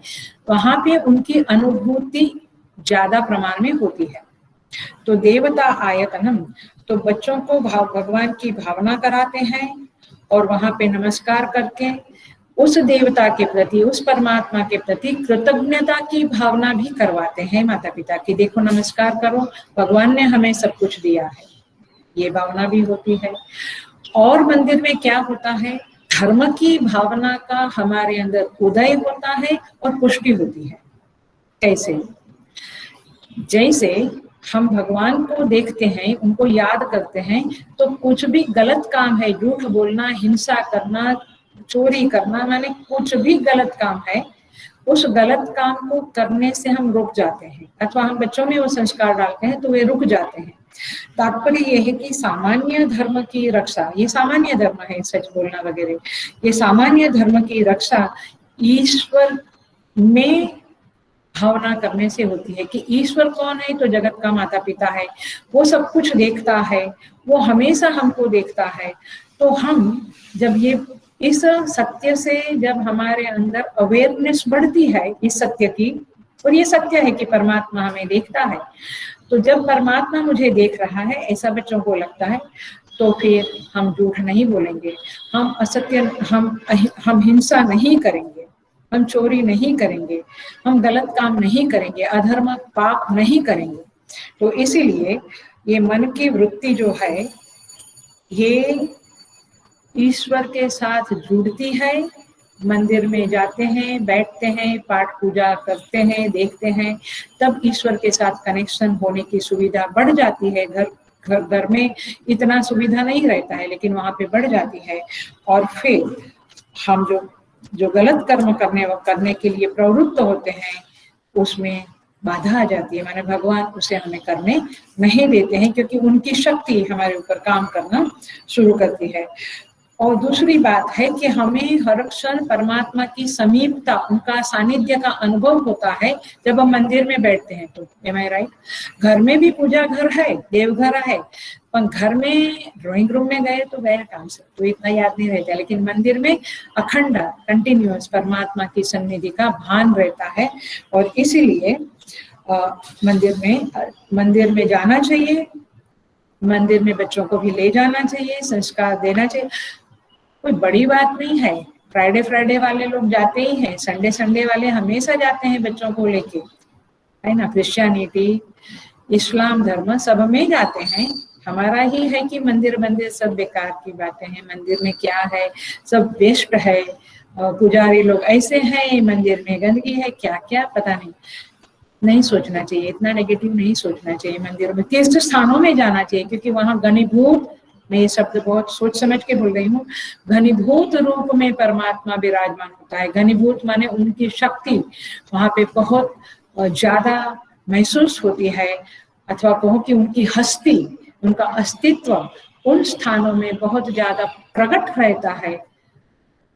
वहां पे उनकी अनुभूति ज्यादा प्रमाण में होती है। तो देवता आयतनम, तो बच्चों को भगवान की भावना कराते हैं और वहां पे नमस्कार करके उस देवता के प्रति, उस परमात्मा के प्रति कृतज्ञता की भावना भी करवाते हैं माता पिता की। देखो नमस्कार करो, भगवान ने हमें सब कुछ दिया है, ये भावना भी होती है। और मंदिर में क्या होता है? धर्म की भावना का हमारे अंदर उदय होता है और पुष्टि होती है। कैसे? जैसे हम भगवान को देखते हैं, उनको याद करते हैं, तो कुछ भी गलत काम है, झूठ बोलना, हिंसा करना, चोरी करना माने कुछ भी गलत काम है, उस गलत काम को करने से हम रुक जाते हैं, अथवा हम बच्चों में वो संस्कार डालते हैं तो वे रुक जाते हैं। तात्पर्य यह है कि सामान्य धर्म की रक्षा, ये सामान्य धर्म है, सच बोलना वगैरह, ये सामान्य धर्म की रक्षा ईश्वर में भावना करने से होती है कि ईश्वर कौन है, तो जगत का माता पिता है, वो सब कुछ देखता है, वो हमेशा हमको देखता है। तो हम जब ये इस सत्य से जब हमारे अंदर अवेयरनेस बढ़ती है इस सत्य की, और ये सत्य है कि परमात्मा हमें देखता है, तो जब परमात्मा मुझे देख रहा है ऐसा बच्चों को लगता है, तो फिर हम झूठ नहीं बोलेंगे, हम असत्य, हम हिंसा नहीं करेंगे, हम चोरी नहीं करेंगे, हम गलत काम नहीं करेंगे, अधर्म पाप नहीं करेंगे। तो इसीलिए ये मन की वृत्ति जो है ये ईश्वर के साथ जुड़ती है। मंदिर में जाते हैं, बैठते हैं, पाठ पूजा करते हैं, देखते हैं, तब ईश्वर के साथ कनेक्शन होने की सुविधा बढ़ जाती है। घर में इतना सुविधा नहीं रहता है, लेकिन वहां पे बढ़ जाती है। और फिर हम जो गलत कर्म करने के लिए प्रवृत्त होते हैं उसमें बाधा आ जाती है, माने भगवान उसे हमें करने नहीं देते हैं, क्योंकि उनकी शक्ति हमारे ऊपर काम करना शुरू करती है। और दूसरी बात है कि हमें हर क्षण परमात्मा की समीपता, उनका सानिध्य का अनुभव होता है जब हम मंदिर में बैठते हैं। तो एम आई राइट? घर में भी पूजा घर है, देवघर है, पर घर में ड्राइंग रूम में गए तो गए काम से, तो इतना याद नहीं रहता, लेकिन मंदिर में अखंड कंटिन्यूअस परमात्मा की सन्निधि का भान रहता है। और इसीलिए मंदिर में जाना चाहिए, मंदिर में बच्चों को भी ले जाना चाहिए, संस्कार देना चाहिए। कोई बड़ी बात नहीं है, फ्राइडे वाले लोग जाते ही हैं, संडे वाले हमेशा जाते हैं बच्चों को लेके, है ना। क्रिश्चियनिटी, इस्लाम धर्म सब में जाते हैं। हमारा ही है कि मंदिर सब बेकार की बातें हैं, मंदिर में क्या है, सब वेस्ट है, पुजारी लोग ऐसे हैं, मंदिर में गंदगी है, क्या क्या पता नहीं सोचना चाहिए, इतना नेगेटिव नहीं सोचना चाहिए। मंदिर में, तीर्थ स्थानों में जाना चाहिए, क्योंकि वहां घनीभूत, मैं ये शब्द बहुत सोच समझ के बोल रही हूँ, घनीभूत रूप में परमात्मा विराजमान होता है। घनीभूत माने उनकी शक्ति वहां पे बहुत ज्यादा महसूस होती है, अथवा कहो कि उनकी हस्ती, उनका अस्तित्व उन स्थानों में बहुत ज्यादा प्रकट रहता है,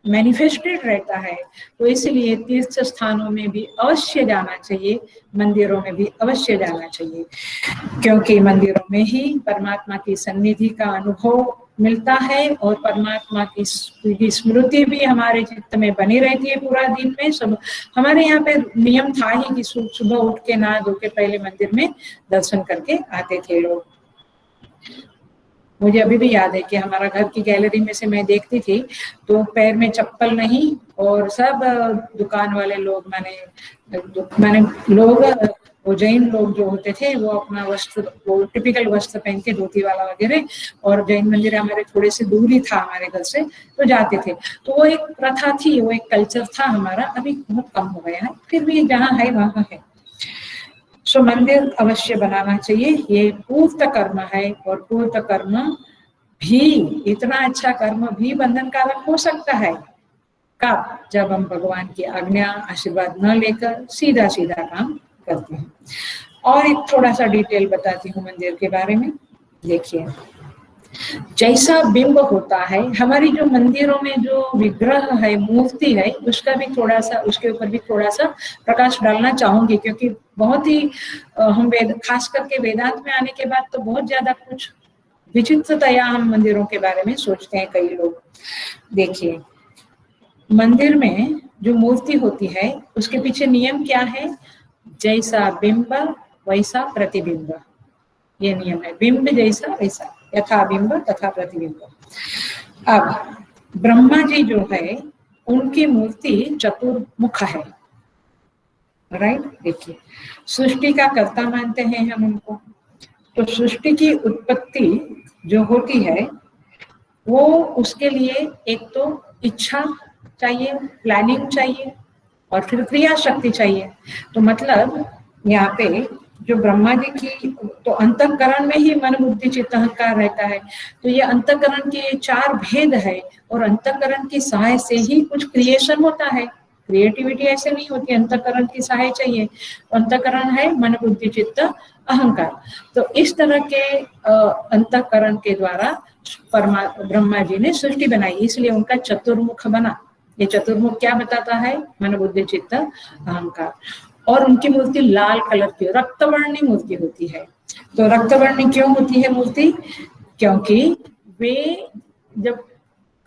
मैनिफेस्टेड रहता है। तो इसलिए तीर्थ स्थानों में भी अवश्य जाना चाहिए, मंदिरों में भी अवश्य जाना चाहिए, क्योंकि मंदिरों में ही परमात्मा की सन्निधि का अनुभव मिलता है, और परमात्मा की स्मृति भी हमारे चित्त में बनी रहती है पूरा दिन में। सब हमारे यहाँ पे नियम था ही कि सुबह उठ के नहा धो के पहले मंदिर में दर्शन करके आते थे लोग। मुझे अभी भी याद है कि हमारा घर की गैलरी में से मैं देखती थी तो पैर में चप्पल नहीं, और सब दुकान वाले लोग, माने लोग, वो जैन लोग जो होते थे वो अपना वस्त्र, वो टिपिकल वस्त्र पहन के, धोती वाला वगैरह, और जैन मंदिर हमारे थोड़े से दूर ही था हमारे घर से, तो जाते थे। तो वो एक प्रथा थी, वो एक कल्चर था हमारा, अभी बहुत कम हो गया है, फिर भी जहाँ है वहाँ है। सो मंदिर अवश्य बनाना चाहिए, ये पूर्त कर्म है, और पूर्त कर्म भी, इतना अच्छा कर्म भी बंधनकारक हो सकता है। कब? जब हम भगवान की आज्ञा, आशीर्वाद न लेकर सीधा काम करते हैं। और एक थोड़ा सा डिटेल बताती हूँ मंदिर के बारे में। देखिए, जैसा बिंब होता है, हमारी जो मंदिरों में जो विग्रह है, मूर्ति है, उसका भी थोड़ा सा, उसके ऊपर भी थोड़ा सा प्रकाश डालना चाहूंगी, क्योंकि बहुत ही हम खास करके वेदांत में आने के बाद तो बहुत ज्यादा कुछ विचित्रतया हम मंदिरों के बारे में सोचते हैं कई लोग। देखिए, मंदिर में जो मूर्ति होती है उसके पीछे नियम क्या है? जैसा बिंब वैसा प्रतिबिंब, ये नियम है। बिंब जैसा वैसा, यथा बिंब तथा प्रतिबिंब। अब ब्रह्मा जी जो है उनकी मूर्ति चतुर्मुख है, राइट। देखिए, सृष्टि का कर्ता मानते हैं हम उनको। तो सृष्टि की उत्पत्ति जो होती है वो, उसके लिए एक तो इच्छा चाहिए, प्लानिंग चाहिए, और फिर क्रिया शक्ति चाहिए। तो मतलब यहाँ पे जो ब्रह्मा जी की तो अंतःकरण में ही मन बुद्धि चित्त अहंकार रहता है, तो ये अंतःकरण के 4 भेद है और अंतःकरण की सहाय से ही कुछ क्रिएशन होता है। क्रिएटिविटी ऐसे नहीं होती, अंतःकरण की सहाय चाहिए। अंतःकरण है मन बुद्धि चित्त अहंकार। तो इस तरह के अंतःकरण के द्वारा ब्रह्मा जी ने सृष्टि बनाई, इसलिए उनका चतुर्मुख बना। ये चतुर्मुख क्या बताता है? मन बुद्धि चित्त अहंकार। और उनकी मूर्ति लाल कलर की रक्तवर्णी मूर्ति होती है। तो रक्तवर्णी क्यों होती है मूर्ति? क्योंकि वे जब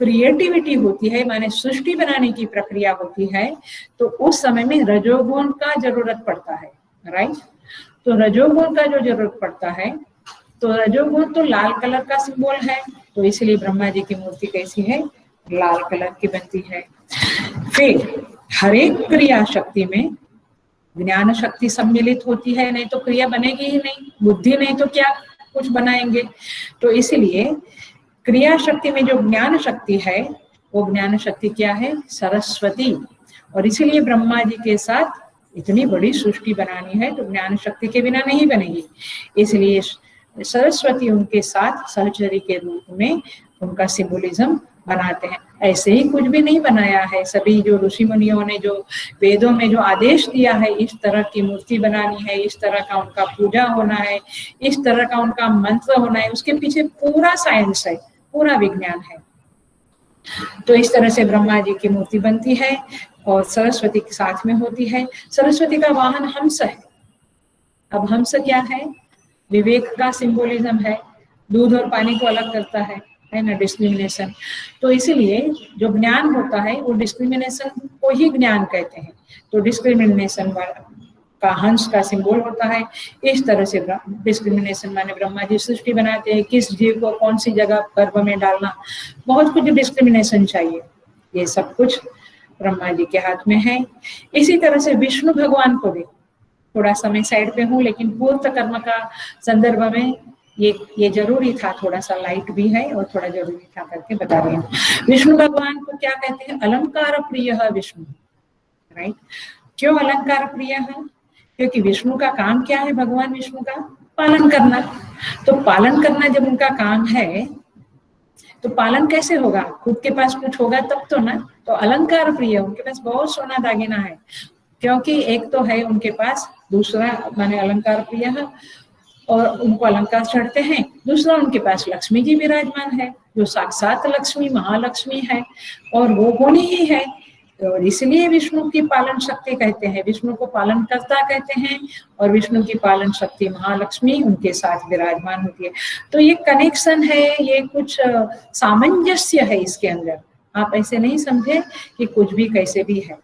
क्रिएटिविटी होती है, माने सृष्टि बनाने की प्रक्रिया होती है, तो उस समय में रजोगुण का जरूरत पड़ता है, राइट। तो रजोगुण का जो जरूरत पड़ता है, तो रजोगुण तो लाल कलर का सिंबल है, तो इसलिए ब्रह्मा जी की मूर्ति कैसी है? लाल कलर की बनती है। फिर हर एक क्रिया शक्ति में ज्ञान शक्ति सम्मिलित होती है, नहीं तो क्रिया बनेगी ही नहीं, बुद्धि नहीं तो क्या कुछ बनाएंगे। तो इसलिए क्रिया शक्ति में जो ज्ञान शक्ति है, वो ज्ञान शक्ति क्या है? सरस्वती। और इसीलिए ब्रह्मा जी के साथ इतनी बड़ी सृष्टि बनानी है तो ज्ञान शक्ति के बिना नहीं बनेगी, इसलिए सरस्वती उनके साथ सहचरी के रूप में उनका सिंबोलिज्म बनाते हैं। ऐसे ही कुछ भी नहीं बनाया है, सभी जो ऋषि मुनियों ने जो वेदों में जो आदेश दिया है, इस तरह की मूर्ति बनानी है, इस तरह का उनका पूजा होना है, इस तरह का उनका मंत्र होना है, उसके पीछे पूरा साइंस है, पूरा विज्ञान है। तो इस तरह से ब्रह्मा जी की मूर्ति बनती है और सरस्वती के साथ में होती है। सरस्वती का वाहन हंस है। अब हंस क्या है? विवेक का सिंबोलिज्म है, दूध और पानी को अलग करता है ना, डिस्क्रिमिनेशन। तो इसीलिए जो ज्ञान होता है वो डिस्क्रिमिनेशन को ही ज्ञान कहते हैं। तो डिस्क्रिमिनेशन का हंस का सिंबल होता है। इस तरह से डिस्क्रिमिनेशन माने ब्रह्मा जी सृष्टि बनाते हैं, किस जीव को कौन सी जगह गर्भ में डालना, बहुत कुछ डिस्क्रिमिनेशन चाहिए, ये सब कुछ ब्रह्मा जी के हाथ में है। इसी तरह से विष्णु भगवान को भी, थोड़ा समय साइड पे हूँ लेकिन पूर्ण कर्म का संदर्भ में ये जरूरी था, थोड़ा सा लाइट भी है और थोड़ा जरूरी था करके बता रही हूँ। विष्णु भगवान को क्या कहते हैं? अलंकार प्रिय विष्णु, राइट। क्यों अलंकार प्रिय है? क्योंकि विष्णु का काम क्या है? भगवान विष्णु का पालन करना। तो पालन करना जब उनका काम है तो पालन कैसे होगा? खुद के पास कुछ होगा तब तो ना। तो अलंकार प्रिय, उनके पास बहुत सोना दागिना है, क्योंकि एक तो है उनके पास, दूसरा माने अलंकार प्रिय है और उनको अलंकार चढ़ते हैं, दूसरा उनके पास लक्ष्मी जी विराजमान है जो साक्षात लक्ष्मी महालक्ष्मी है और वो होनी ही है। और इसलिए विष्णु की पालन शक्ति कहते हैं, विष्णु को पालन करता कहते हैं और विष्णु की पालन शक्ति महालक्ष्मी उनके साथ विराजमान होती है। तो ये कनेक्शन है, ये कुछ सामंजस्य है इसके अंदर। आप ऐसे नहीं समझे कि कुछ भी कैसे भी है।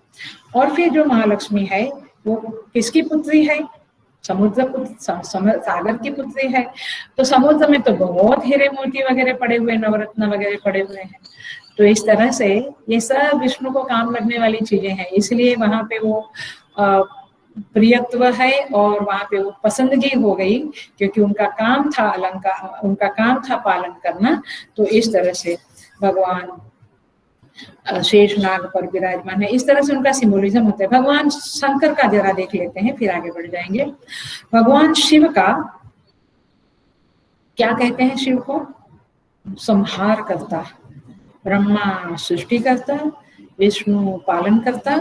और फिर जो महालक्ष्मी है वो किसकी पुत्री है? समुद्र पुत्र, सागर की पुत्री है। तो समुद्र में तो बहुत हीरे मोती वगैरह पड़े हुए, नवरत्न वगैरह पड़े हुए हैं। तो इस तरह से ये सब विष्णु को काम लगने वाली चीजें हैं, इसलिए वहां पे वो प्रियत्व है और वहां पे वो पसंदगी हो गई, क्योंकि उनका काम था अलंकार, उनका काम था पालन करना। तो इस तरह से भगवान शेष नाग पर विराजमान है, इस तरह से उनका सिंबोलिज्म होता है। भगवान शंकर का जरा देख लेते हैं, फिर आगे बढ़ जाएंगे। भगवान शिव का क्या कहते हैं? शिव को संहार करता, ब्रह्मा सृष्टि करता, विष्णु पालन करता।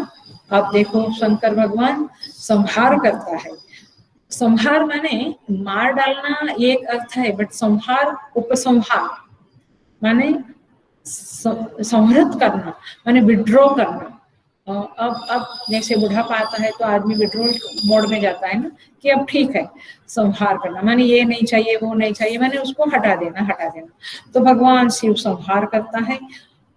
अब देखो शंकर भगवान संहार करता है। संहार माने मार डालना एक अर्थ है, बट संहार उपसंहार माने संहृत करना, माने विड्रॉ करना। अब जैसे बुढ़ापा आता है तो आदमी विड्रॉल मोड में जाता है ना, कि अब ठीक है। संहार करना माने ये नहीं चाहिए वो नहीं चाहिए, माने उसको हटा देना। तो भगवान शिव संहार करता है।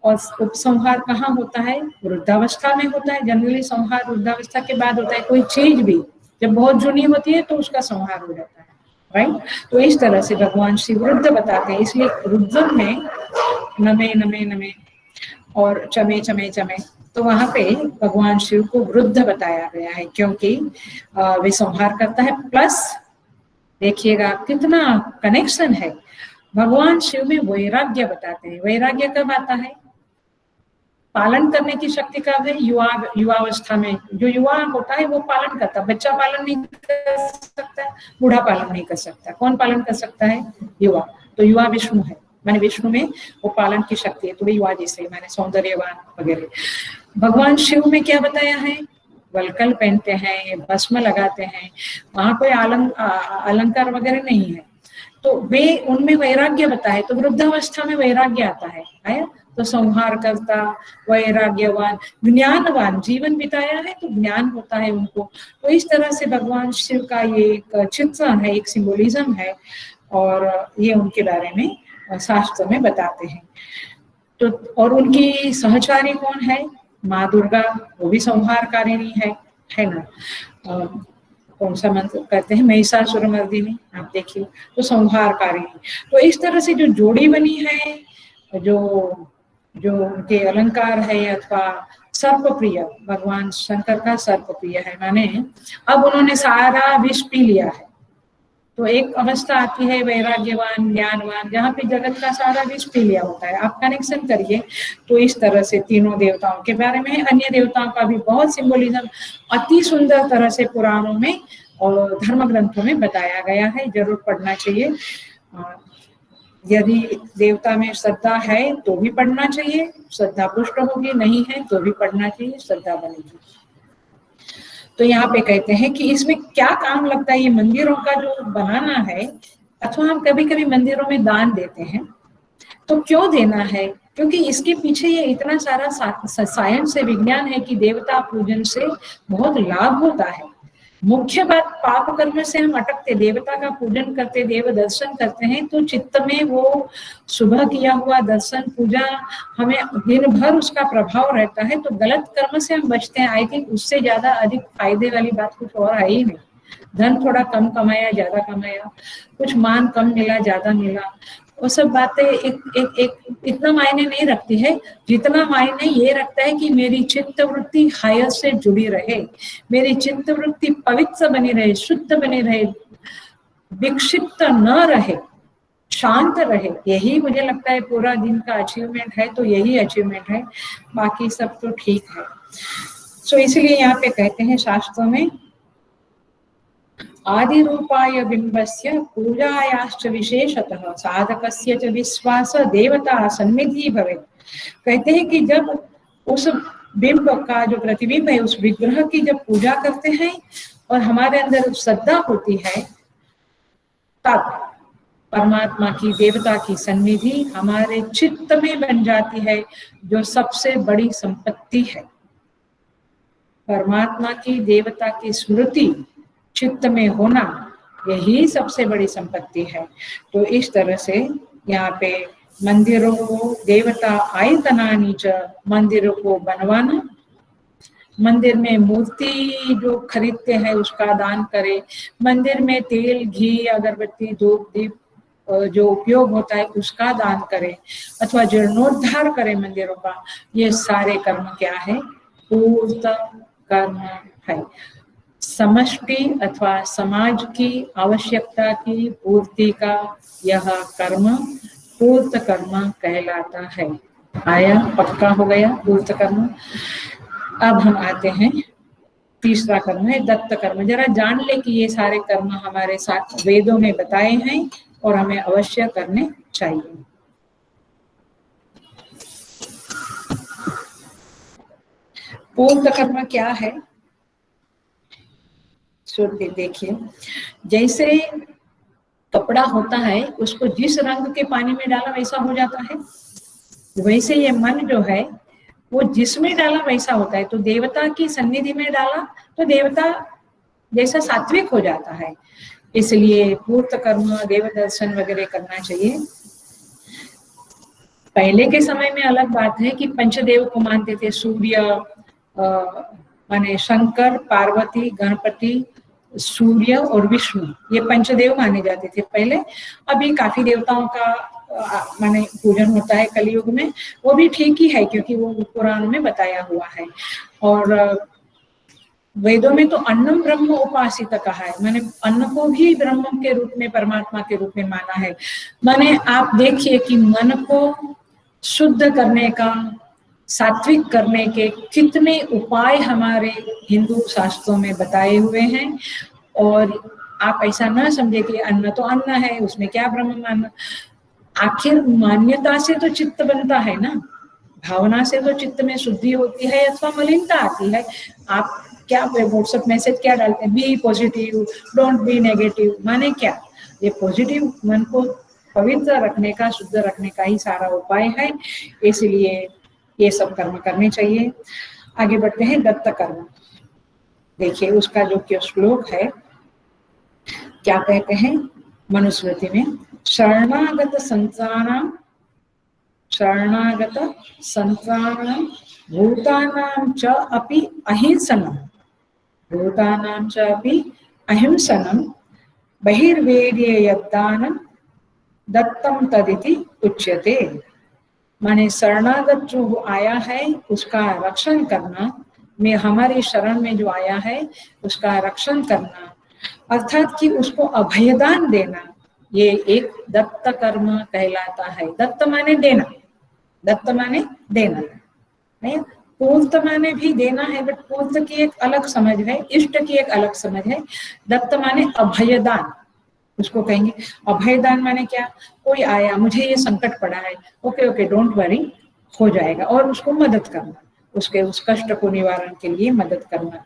और उपसंहार कहाँ होता है? वृद्धावस्था में होता है। जनरली संहार वृद्धावस्था के बाद होता है। कोई चीज भी जब बहुत जुनी होती है तो उसका संहार हो जाता है, राइट। तो इस तरह से भगवान शिव वृद्ध बताते हैं, इसलिए रुद्र में नमे नमे नमे और चमे चमे चमे, तो वहां पे भगवान शिव को वृद्ध बताया गया है, क्योंकि वे संहार करता है। प्लस देखिएगा कितना कनेक्शन है, भगवान शिव में वैराग्य बताते हैं। वैराग्य कब आता है? पालन करने की शक्ति कब है? युवावस्था में। जो युवा होता है वो पालन करता है, बच्चा पालन नहीं कर सकता, बूढ़ा पालन नहीं कर सकता, कौन पालन कर सकता है? युवा। तो युवा विष्णु है, माने विष्णु में वो पालन की शक्ति है, थोड़ी युवा जैसे, माने सौंदर्यवान वगैरह। भगवान शिव में क्या बताया है? वलकल पहनते हैं, भस्म लगाते हैं, वहां कोई अलंकार वगैरह नहीं है, तो वे उनमें वैराग्य बताए। तो वृद्धावस्था में वैराग्य आता है, आया? तो संहार करता, वैराग्यवान, ज्ञानवान, जीवन बिताया है तो ज्ञान होता है उनको। तो इस तरह से भगवान शिव का ये एक चित्रण है, एक सिंबोलिज्म है, और ये उनके बारे में शास्त्र में बताते हैं। तो और उनकी सहचारी कौन है? माँ दुर्गा, वो भी संहारकारिणी है ना। कौन सा मंत्र कहते हैं? महिषासुरमर्दिनी, आप देखिए, तो संहारकारिणी। तो इस तरह से जो जोड़ी बनी है, जो उनके अलंकार है, अथवा सर्पप्रिय, भगवान शंकर का सर्पप्रिय है, माने अब उन्होंने सारा विष पी लिया है। तो एक अवस्था आती है वैराग्यवान, ज्ञानवान, जहाँ पे जगत का सारा विष पी लिया होता है। आप कनेक्शन करिए तो इस तरह से तीनों देवताओं के बारे में, अन्य देवताओं का भी बहुत सिंबोलिज्म अति सुंदर तरह से पुराणों में और धर्म ग्रंथों में बताया गया है। जरूर पढ़ना चाहिए। यदि देवता में श्रद्धा है तो भी पढ़ना चाहिए, श्रद्धा पुष्ट होगी, नहीं है तो भी पढ़ना चाहिए, श्रद्धा बनेगी। तो यहाँ पे कहते हैं कि इसमें क्या काम लगता है? ये मंदिरों का जो बनाना है, अथवा हम कभी कभी मंदिरों में दान देते हैं, तो क्यों देना है? क्योंकि इसके पीछे ये इतना सारा साइंस से, विज्ञान है कि देवता पूजन से बहुत लाभ होता है। मुख्य बात, पाप कर्म से हम अटकते, देवता का पूजन करते, देव दर्शन करते हैं, तो चित्त में वो सुबह किया हुआ दर्शन, पूजा, हमें दिन भर उसका प्रभाव रहता है। तो गलत कर्म से हम बचते हैं। आई थिंक उससे ज्यादा अधिक फायदे वाली बात कुछ और है ही नहीं। धन थोड़ा कम कमाया, ज्यादा कमाया, कुछ मान कम मिला, ज्यादा मिला, वो सब बातें एक इतना मायने नहीं रखती है, जितना मायने ये रखता है कि मेरी चित्त वृत्ति हायर से जुड़ी रहे, मेरी चित्त वृत्ति पवित्र बनी रहे, शुद्ध बनी रहे, विक्षिप्त न रहे, शांत रहे। यही मुझे लगता है पूरा दिन का अचीवमेंट है। तो यही अचीवमेंट है, बाकी सब तो ठीक है। सो इसलिए यहाँ पे कहते हैं शास्त्रों में, आदि रूपाय बिंबस्य पूजायाश्च विशेषतः साधकस्य च विश्वास देवता सन्निधि भवेत्। कहते हैं कि जब उस बिंब का, जो प्रतिबिंब है, उस विग्रह की जब पूजा करते हैं और हमारे अंदर श्रद्धा होती है, तब परमात्मा की, देवता की सन्निधि हमारे चित्त में बन जाती है, जो सबसे बड़ी संपत्ति है। परमात्मा की, देवता की स्मृति चित्त में होना, यही सबसे बड़ी संपत्ति है। तो इस तरह से यहाँ पे मंदिरों को, देवता आयतनानि च, मंदिरों को बनवाना, मंदिर में मूर्ति जो खरीदते हैं उसका दान करें, मंदिर में तेल, घी, अगरबत्ती, धूप, दीप जो उपयोग होता है उसका दान करें, अथवा जीर्णोद्धार करें मंदिरों का। ये सारे कर्म क्या है? पूर्त कर्म है। समष्टि अथवा समाज की आवश्यकता की पूर्ति का यह कर्म पूर्त कर्म कहलाता है। आया, पक्का हो गया पूर्त कर्म। अब हम आते हैं, तीसरा कर्म है दत्त कर्म। जरा जान ले कि ये सारे कर्म हमारे साथ वेदों में बताए हैं और हमें अवश्य करने चाहिए। पूर्त कर्म क्या है? देखिए, जैसे कपड़ा होता है, उसको जिस रंग के पानी में डाला वैसा हो जाता है, वैसे ये मन जो है वो जिसमें डाला वैसा होता है। तो देवता की सन्निधि में डाला तो देवता जैसा सात्विक हो जाता है। इसलिए पूर्त कर्म, देव दर्शन वगैरह करना चाहिए। पहले के समय में अलग बात है कि पंचदेव को मानते थे, सूर्य माने शंकर, पार्वती, गणपति, सूर्य और विष्णु, ये पंचदेव माने जाते थे पहले। अभी काफी देवताओं का माने पूजन होता है कलयुग में, वो भी ठीक ही है क्योंकि वो पुराण में बताया हुआ है। और वेदों में तो अन्नम ब्रह्म उपासित कहा है, माने अन्न को भी ब्रह्म के रूप में, परमात्मा के रूप में माना है। माने आप देखिए कि मन को शुद्ध करने का, सात्विक करने के कितने उपाय हमारे हिंदू शास्त्रों में बताए हुए हैं। और आप ऐसा ना समझे कि अन्न तो अन्न है, उसमें क्या ब्रह्म मानना। आखिर मान्यता से तो चित्त बनता है ना, भावना से तो चित्त में शुद्धि होती है अथवा मलिनता आती है। आप क्या व्हाट्सएप मैसेज क्या डालते हैं, be positive, don't be negative, माने क्या? ये पॉजिटिव मन को पवित्र रखने का, शुद्ध रखने का ही सारा उपाय है। इसलिए ये सब कर्म करने चाहिए। आगे बढ़ते हैं दत्त कर्म। देखिए उसका जो क्या श्लोक है, क्या कहते हैं मनुस्मृति में, शरणागत संतानां भूतानां च अपि अहिंसनं, भूतानां च अपि अहिंसनं बहिर्वेद्य यद्दानं दत्तम तदिति उच्यते। माने शरणागत जो आया है उसका रक्षण करना, में हमारी शरण में जो आया है उसका रक्षण करना, अर्थात कि उसको अभयदान देना, ये एक दत्त कर्म कहलाता है। दत्त माने देना, दत्त माने देना नहीं, पूर्त माने भी देना है, बट पूर्त की एक अलग समझ है, इष्ट की एक अलग समझ है। दत्त माने अभयदान, उसको कहेंगे। अभयदान माने क्या? कोई आया, मुझे ये संकट पड़ा है, ओके ओके डोंट वरी, हो जाएगा, और उसको मदद करना, उसके उस कष्ट को निवारण के लिए मदद करना।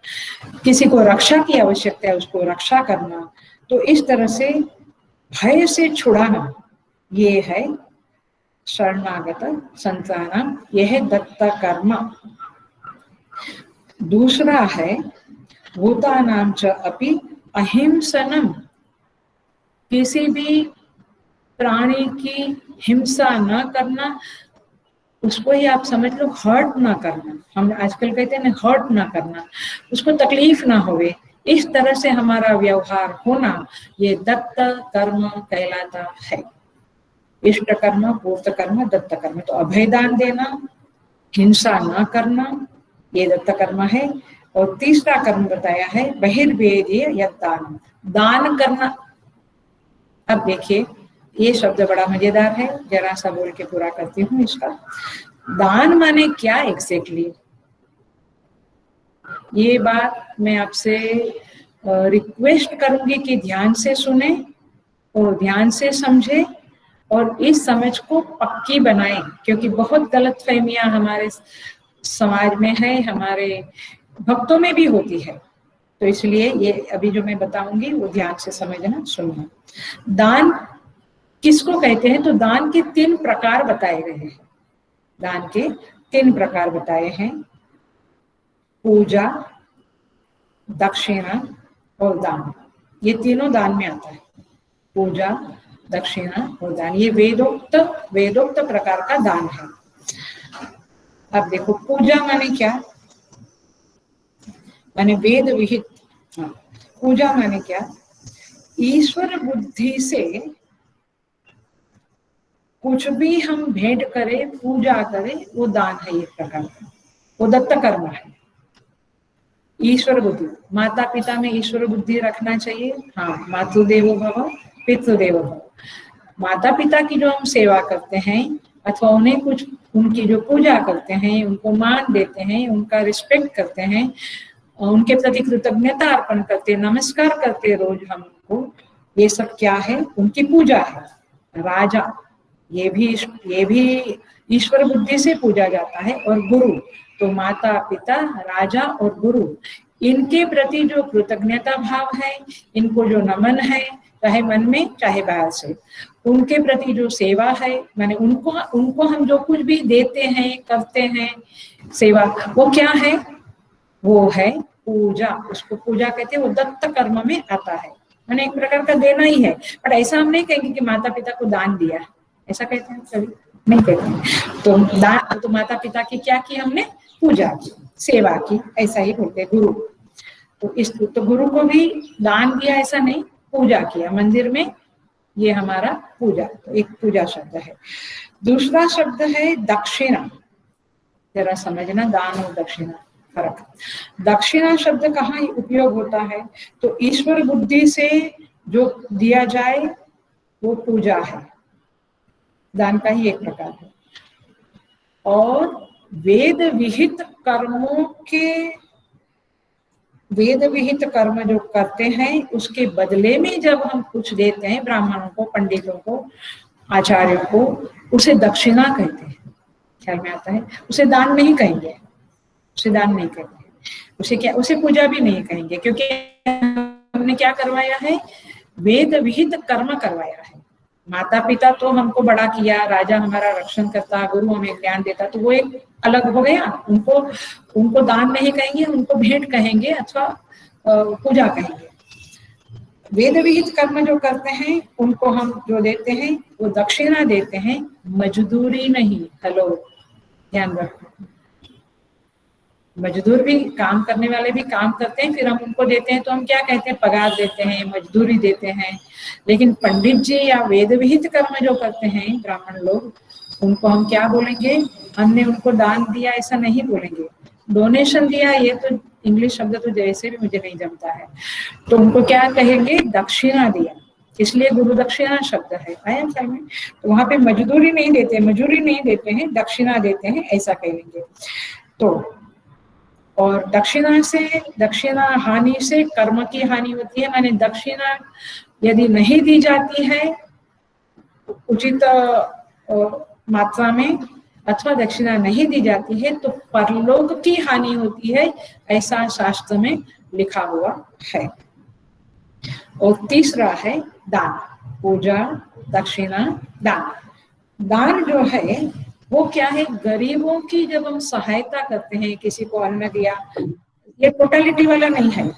किसी को रक्षा की आवश्यकता है, उसको रक्षा करना। तो इस तरह से भय से छुड़ाना, ये है शरणागत संतानां, यह है दत्त कर्म। दूसरा है भूतानां च अपि अहिंसनम, किसी भी प्राणी की हिंसा न करना, उसको ही आप समझ लो हर्ट ना करना। हम आजकल कहते हैं ना हर्ट ना करना, उसको तकलीफ ना होवे, इस तरह से हमारा व्यवहार होना, ये दत्त कर्म कहलाता है। इष्ट कर्म, पूर्त कर्म, दत्त कर्म। तो अभयदान देना, हिंसा न करना, ये दत्त कर्म है। और तीसरा कर्म बताया है बहिर्वेद्य यद्दान, दान करना। अब देखिए ये शब्द बड़ा मजेदार है, जरा सा बोल के पूरा करती हूँ इसका। दान माने क्या एग्जैक्टली? ये बात मैं आपसे रिक्वेस्ट करूंगी कि ध्यान से सुने और ध्यान से समझे और इस समझ को पक्की बनाएं, क्योंकि बहुत गलतफहमियां हमारे समाज में है, हमारे भक्तों में भी होती है। तो इसलिए ये अभी जो मैं बताऊंगी वो ध्यान से समझना, सुनना। दान किसको कहते हैं? तो दान के 3 प्रकार बताए गए हैं। दान के 3 प्रकार बताए हैं, पूजा, दक्षिणा और दान। ये तीनों दान में आता है, पूजा, दक्षिणा और दान। ये वेदोक्त प्रकार का दान है। अब देखो पूजा माने क्या? माने वेद विहित। पूजा माने क्या? ईश्वर बुद्धि से कुछ भी हम भेंट करें, पूजा करें, वो दान है एक प्रकार का, वो दत्त कर्म है। ईश्वर बुद्धि, माता पिता में ईश्वर बुद्धि रखना चाहिए। हाँ, मातृदेवो भव पितृदेवो भव। माता पिता की जो हम सेवा करते हैं अथवा उन्हें कुछ, उनकी जो पूजा करते हैं, उनको मान देते हैं, उनका रिस्पेक्ट करते हैं, उनके प्रति कृतज्ञता अर्पण करते, नमस्कार करते रोज हम उनको, ये सब क्या है? उनकी पूजा है। राजा, ये भी ईश्वर बुद्धि से पूजा जाता है। और गुरु, तो माता पिता, राजा और गुरु, इनके प्रति जो कृतज्ञता भाव है, इनको जो नमन है, चाहे मन में चाहे बाहर से, उनके प्रति जो सेवा है, माने उनको हम जो कुछ भी देते हैं, करते हैं सेवा, वो क्या है? वो है पूजा। उसको पूजा कहते हैं, वो दत्त कर्म में आता है, मैंने एक प्रकार का देना ही है। पर ऐसा हम नहीं कहेंगे कि माता पिता को दान दिया, ऐसा कहते हैं कभी? नहीं कहते हैं। तो दान, तो माता पिता की क्या की हमने? पूजा की, सेवा की, ऐसा ही बोलते हैं। गुरु, तो गुरु को भी दान दिया ऐसा नहीं, पूजा किया मंदिर में, ये हमारा पूजा। तो एक पूजा शब्द है। दूसरा शब्द है दक्षिणा। जरा समझना दान और दक्षिणा फर्क। दक्षिणा शब्द कहाँ उपयोग होता है? तो ईश्वर बुद्धि से जो दिया जाए वो पूजा है, दान का ही एक प्रकार है। और वेद विहित कर्मों के, वेद विहित कर्म जो करते हैं उसके बदले में जब हम कुछ देते हैं ब्राह्मणों को, पंडितों को, आचार्यों को, उसे दक्षिणा कहते हैं। ख्याल में आता है? उसे दान नहीं कहेंगे, उसे दान नहीं कहेंगे, उसे क्या, उसे पूजा भी नहीं कहेंगे, क्योंकि हमने क्या करवाया है, वेद विहित कर्म करवाया है। माता पिता तो हमको बड़ा किया, राजा हमारा रक्षण करता, गुरु हमें ज्ञान देता, तो वो एक अलग हो गया। उनको उनको दान नहीं कहेंगे, उनको भेंट कहेंगे अथवा पूजा कहेंगे। वेद विहित कर्म जो करते हैं उनको हम जो देते हैं वो दक्षिणा देते हैं, मजदूरी नहीं। हेलो, ध्यान रखो, मजदूर भी, काम करने वाले भी काम करते हैं, फिर हम उनको देते हैं तो हम क्या कहते हैं, पगार देते हैं, मजदूरी देते हैं। लेकिन पंडित जी या वेद विहित कर्म जो करते हैं ब्राह्मण लोग, उनको हम क्या बोलेंगे, हमने उनको दान दिया ऐसा नहीं बोलेंगे, डोनेशन दिया, ये तो इंग्लिश शब्द तो जैसे भी मुझे नहीं जमता है, तो उनको क्या कहेंगे, दक्षिणा दिया। इसलिए गुरु दक्षिणा शब्द है, आया ख्याल में? तो वहां पे मजदूरी नहीं देते, मजूरी नहीं देते हैं, दक्षिणा देते हैं, ऐसा कहेंगे। तो और दक्षिणा से, दक्षिणा हानि से कर्म की हानि होती है, माने दक्षिणा यदि नहीं दी जाती है उचित मात्रा में अथवा दक्षिणा नहीं दी जाती है तो परलोक की हानि होती है, ऐसा शास्त्र में लिखा हुआ है। और तीसरा है दान, पूजा, दक्षिणा, दान। दान जो है वो क्या है, गरीबों की जब हम सहायता करते हैं, किसी को अन्न दिया, ये टोटलिटी वाला नहीं है।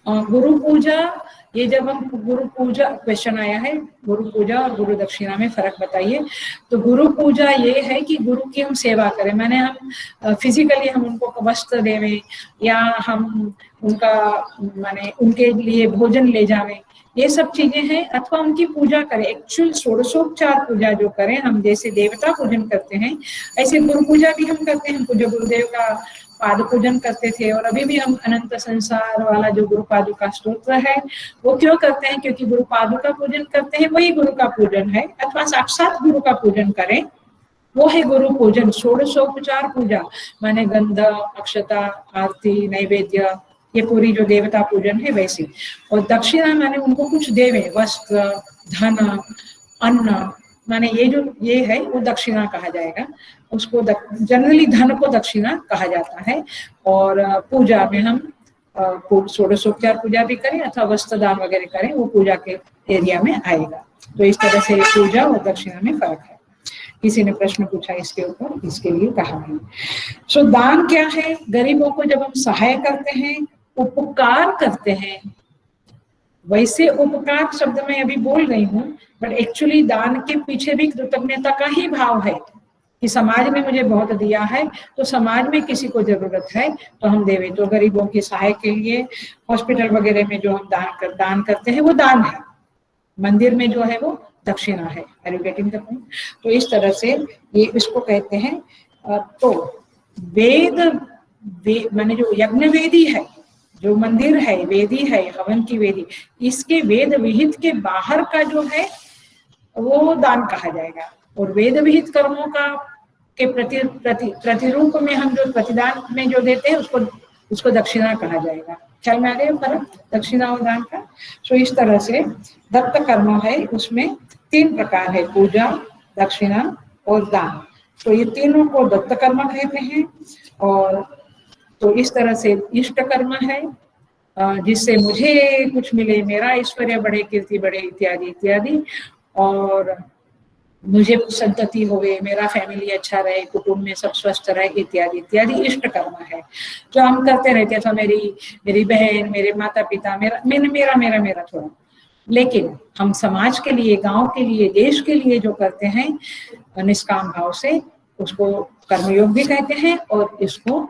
गुरु पूजा, ये जब हम गुरु पूजा, क्वेश्चन आया है गुरु पूजा और गुरु दक्षिणा में फर्क बताइए। तो गुरु पूजा ये है कि गुरु की हम सेवा करें, माने हम फिजिकली हम उनको वस्त्र देवें या हम उनका माने उनके लिए भोजन ले जावें, ये सब चीजें हैं, अथवा उनकी पूजा करें। एक्चुअल षोडशोपचार पूजा जो करें हम, जैसे देवता पूजन करते हैं ऐसे गुरु पूजा भी हम करते हैं। पूज्य गुरुदेव का पाद पूजन करते थे, और अभी भी हम अनंत संसार वाला जो गुरु पादुका स्तोत्र है वो क्यों करते हैं, क्योंकि गुरु पादुका पूजन करते हैं, वही गुरु का पूजन है, अथवा साक्षात गुरु का पूजन करें वो है गुरु पूजन। षोडशोपचार पूजा माने गंध, अक्षता, आरती, नैवेद्य, ये पूरी जो देवता पूजन है वैसी। और दक्षिणा माने उनको कुछ देवे, वस्त्र, धन, अन्न, माने ये जो ये है वो दक्षिणा कहा जाएगा। उसको जनरली धन को दक्षिणा कहा जाता है। और पूजा में हम षोडशोपचार पूजा भी करें अथवा वस्त्र दान वगैरह करें, वो पूजा के एरिया में आएगा। तो इस तरह से पूजा और दक्षिणा में फर्क है। किसी ने प्रश्न पूछा इसके ऊपर, इसके लिए कहा है। सो दान क्या है, गरीबों को जब हम सहाय करते हैं, उपकार करते हैं, वैसे उपकार शब्द मैं अभी बोल रही हूँ, बट एक्चुअली दान के पीछे भी कृतज्ञता का ही भाव है कि समाज ने मुझे बहुत दिया है, तो समाज में किसी को जरूरत है तो हम देवें। तो गरीबों की सहाय के लिए हॉस्पिटल वगैरह में जो हम दान करते हैं वो दान है, मंदिर में जो है वो दक्षिणा है। Are you getting the point? तो इस तरह से ये इसको कहते हैं। तो वेद माने जो यज्ञ वेदी है, जो मंदिर है वेदी है, हवन की वेदी, इसके वेद विहित के बाहर का जो है वो दान कहा जाएगा। और वेद विहित कर्मों का के प्रतिरूप में हम जो प्रतिदान में जो देते हैं उसको दक्षिणा कहा जाएगा। ख्याल में आ गया फर्क दक्षिणा और दान का? सो इस तरह से दत्त कर्म है, उसमें 3 प्रकार है, पूजा, दक्षिणा और दान। तो ये तीनों को दत्त कर्म कहते हैं। और तो इस तरह से इष्ट कर्म है, जिससे मुझे कुछ मिले, मेरा ऐश्वर्य बढ़े, कीर्ति बढ़े, इत्यादि इत्यादि, और मुझे संतति होवे, मेरा फैमिली अच्छा रहे, कुटुंब में सब स्वस्थ रहे, इत्यादि इत्यादि इष्ट कर्म है जो हम करते रहते थे। मेरी बहन, मेरे माता पिता, मेरा थोड़ा। लेकिन हम समाज के लिए, गांव के लिए, देश के लिए जो करते हैं निष्काम भाव से, उसको कर्मयोग भी कहते हैं और इसको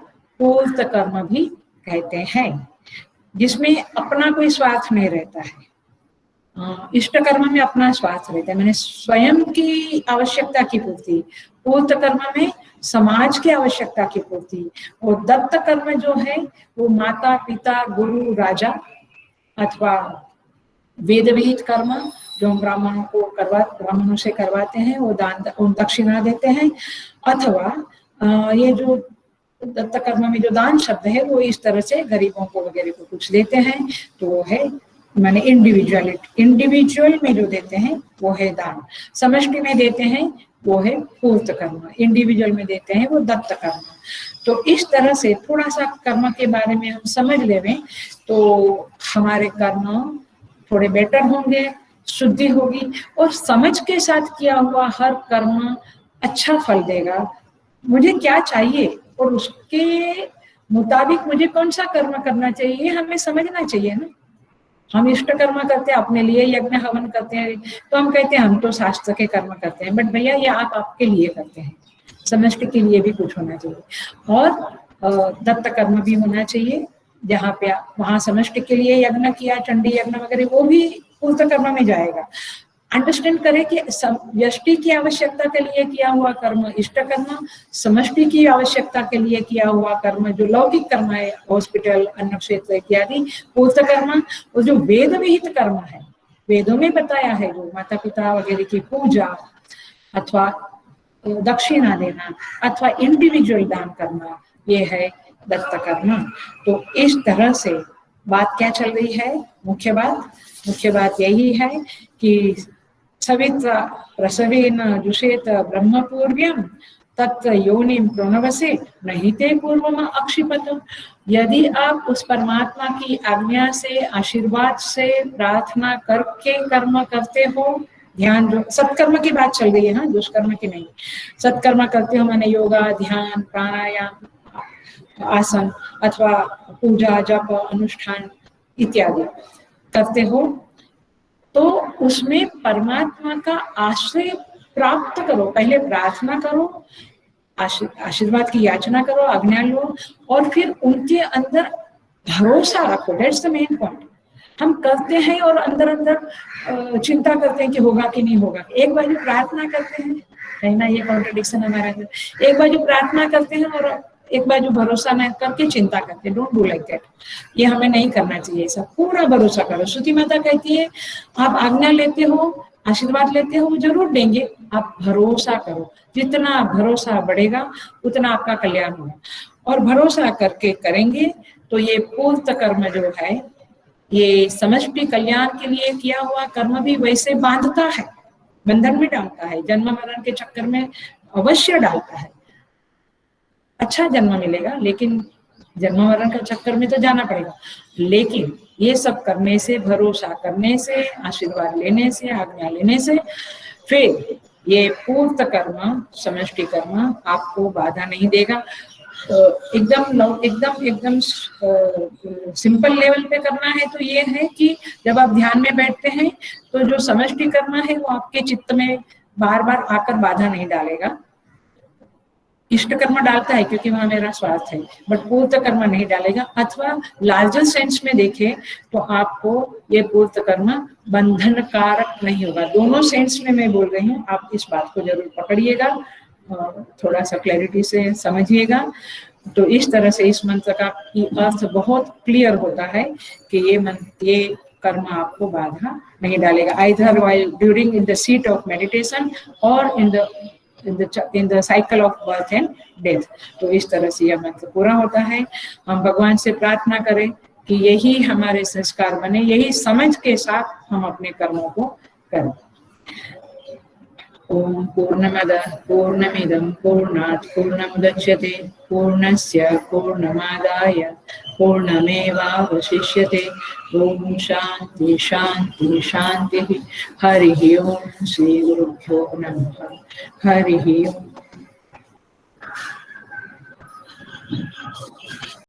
पूर्त कर्म भी कहते हैं, जिसमें अपना कोई स्वार्थ नहीं रहता है। इष्ट कर्म में अपना स्वार्थ रहता है, मैंने स्वयं की आवश्यकता की पूर्ति। पूर्त कर्म में समाज की आवश्यकता की पूर्ति। और दत्त कर्म जो है वो माता पिता, गुरु, राजा अथवा वेद विहित कर्म जो हम ब्राह्मणों से करवाते हैं वो दान दक्षिणा देते हैं, अथवा ये जो दत्त कर्म में जो दान शब्द है वो इस तरह से गरीबों को वगैरह को कुछ देते हैं, तो वो है माने इंडिविजुअल में जो देते हैं वो है दान, समष्टि में देते हैं वो है पूर्त कर्म, इंडिविजुअल में देते हैं वो दत्त कर्म। तो इस तरह से थोड़ा सा कर्म के बारे में हम समझ लें तो हमारे कर्म थोड़े बेटर होंगे, शुद्धि होगी, और समझ के साथ किया हुआ हर कर्म अच्छा फल देगा। मुझे क्या चाहिए और उसके मुताबिक मुझे कौन सा कर्म करना चाहिए हमें समझना चाहिए ना। हम इष्ट कर्म करते हैं, अपने लिए यज्ञ हवन करते हैं, तो हम कहते हैं हम तो शास्त्र के कर्म करते हैं, बट भैया ये आप आपके लिए करते हैं, समष्टि के लिए भी कुछ होना चाहिए। और दत्त कर्म भी होना चाहिए, जहाँ पे वहां समष्टि के लिए यज्ञ किया, चंडी यज्ञ वगैरह, वो भी पूर्त कर्म में जाएगा। अंडरस्टैंड करें कि व्यष्टि की आवश्यकता के लिए किया हुआ कर्म इष्ट कर्म, समष्टि की आवश्यकता के लिए किया हुआ कर्म जो लौकिक कर्म है, हॉस्पिटल, अन्न क्षेत्र इत्यादि, पूर्त कर्म। और जो वेद विहित कर्म है, वेदों में बताया है, जो माता पिता वगैरह की पूजा अथवा दक्षिणा देना अथवा इंडिविजुअल दान करना, ये है दत्त कर्म। तो इस तरह से बात क्या चल रही है, मुख्य बात यही है कि सवित्र प्रसवेन जुषेत ब्रह्मपूर्व्यं तत्र योनिं प्रणवसे नहीं ते पूर्वम अक्षिपत। यदि आप उस परमात्मा की आज्ञा से, आशीर्वाद से, प्रार्थना करके कर्म करते हो, ध्यान, जो सत्कर्म की बात चल रही है ना, दुष्कर्म की नहीं, सत्कर्म करते हो माने योगा, ध्यान, प्राणायाम, आसन अथवा पूजा, जप, अनुष्ठान इत्यादि करते हो, तो उसमें परमात्मा का आश्रय प्राप्त करो। पहले प्रार्थना करो, आशीर्वाद की याचना करो, आज्ञा लो, और फिर उनके अंदर भरोसा रखो। That's the main point. हम करते हैं और अंदर अंदर चिंता करते हैं कि होगा कि नहीं होगा। एक बार जो प्रार्थना करते हैं, कहीं ना ये कॉन्ट्रडिक्शन हमारे अंदर, एक बार जो प्रार्थना करते हैं और एक बार जो भरोसा न करके चिंता करते, डोंट डू लाइक दैट। ये हमें नहीं करना चाहिए। सब पूरा भरोसा करो। श्रुति माता कहती है आप आज्ञा लेते हो, आशीर्वाद लेते हो, वो जरूर देंगे, आप भरोसा करो। जितना भरोसा बढ़ेगा उतना आपका कल्याण होगा। और भरोसा करके करेंगे तो ये पूर्त कर्म जो है, ये समष्टि कल्याण के लिए किया हुआ कर्म भी वैसे बांधता है, बंधन में डालता है, जन्म मरण के चक्कर में अवश्य डालता है। अच्छा जन्म मिलेगा, लेकिन जन्म मरण का चक्कर में तो जाना पड़ेगा। लेकिन ये सब करने से, भरोसा करने से, आशीर्वाद लेने से, आज्ञा लेने से, फिर ये पूर्त कर्म, समष्टि कर्म आपको बाधा नहीं देगा। एकदम सिंपल लेवल पे करना है तो ये है कि जब आप ध्यान में बैठते हैं तो जो समष्टि कर्म है वो आपके चित्त में बार बार आकर बाधा नहीं डालेगा। इष्ट कर्म डालता है क्योंकि वहां मेरा स्वार्थ है, बट पूर्त कर्म नहीं डालेगा। अथवा लार्जर सेंस में देखें तो आपको ये पूर्त कर्म बंधन कारक नहीं होगा। दोनों सेंस में मैं बोल रही हूँ, आप इस बात को जरूर पकड़िएगा, थोड़ा सा क्लैरिटी से समझिएगा। तो इस तरह से इस मंत्र का अर्थ बहुत क्लियर होता है कि ये कर्म आपको बाधा नहीं डालेगा, either while during in the seat of meditation और in the cycle of birth and death। तो इस तरह से यह मंत्र पूरा होता है। हम भगवान से प्रार्थना करें कि यही हमारे संस्कार बने, यही समझ के साथ हम अपने कर्मों को करें। ओम पूर्णमदः पूर्णमिदं पूर्णात् पूर्णमुदच्यते पूर्णस्य पूर्णमादाय पूर्णमेवावशिष्यते। ओम शांति शांति शांति। हरि ओम। श्री गुरुभ्यो नमः। हरि ओम।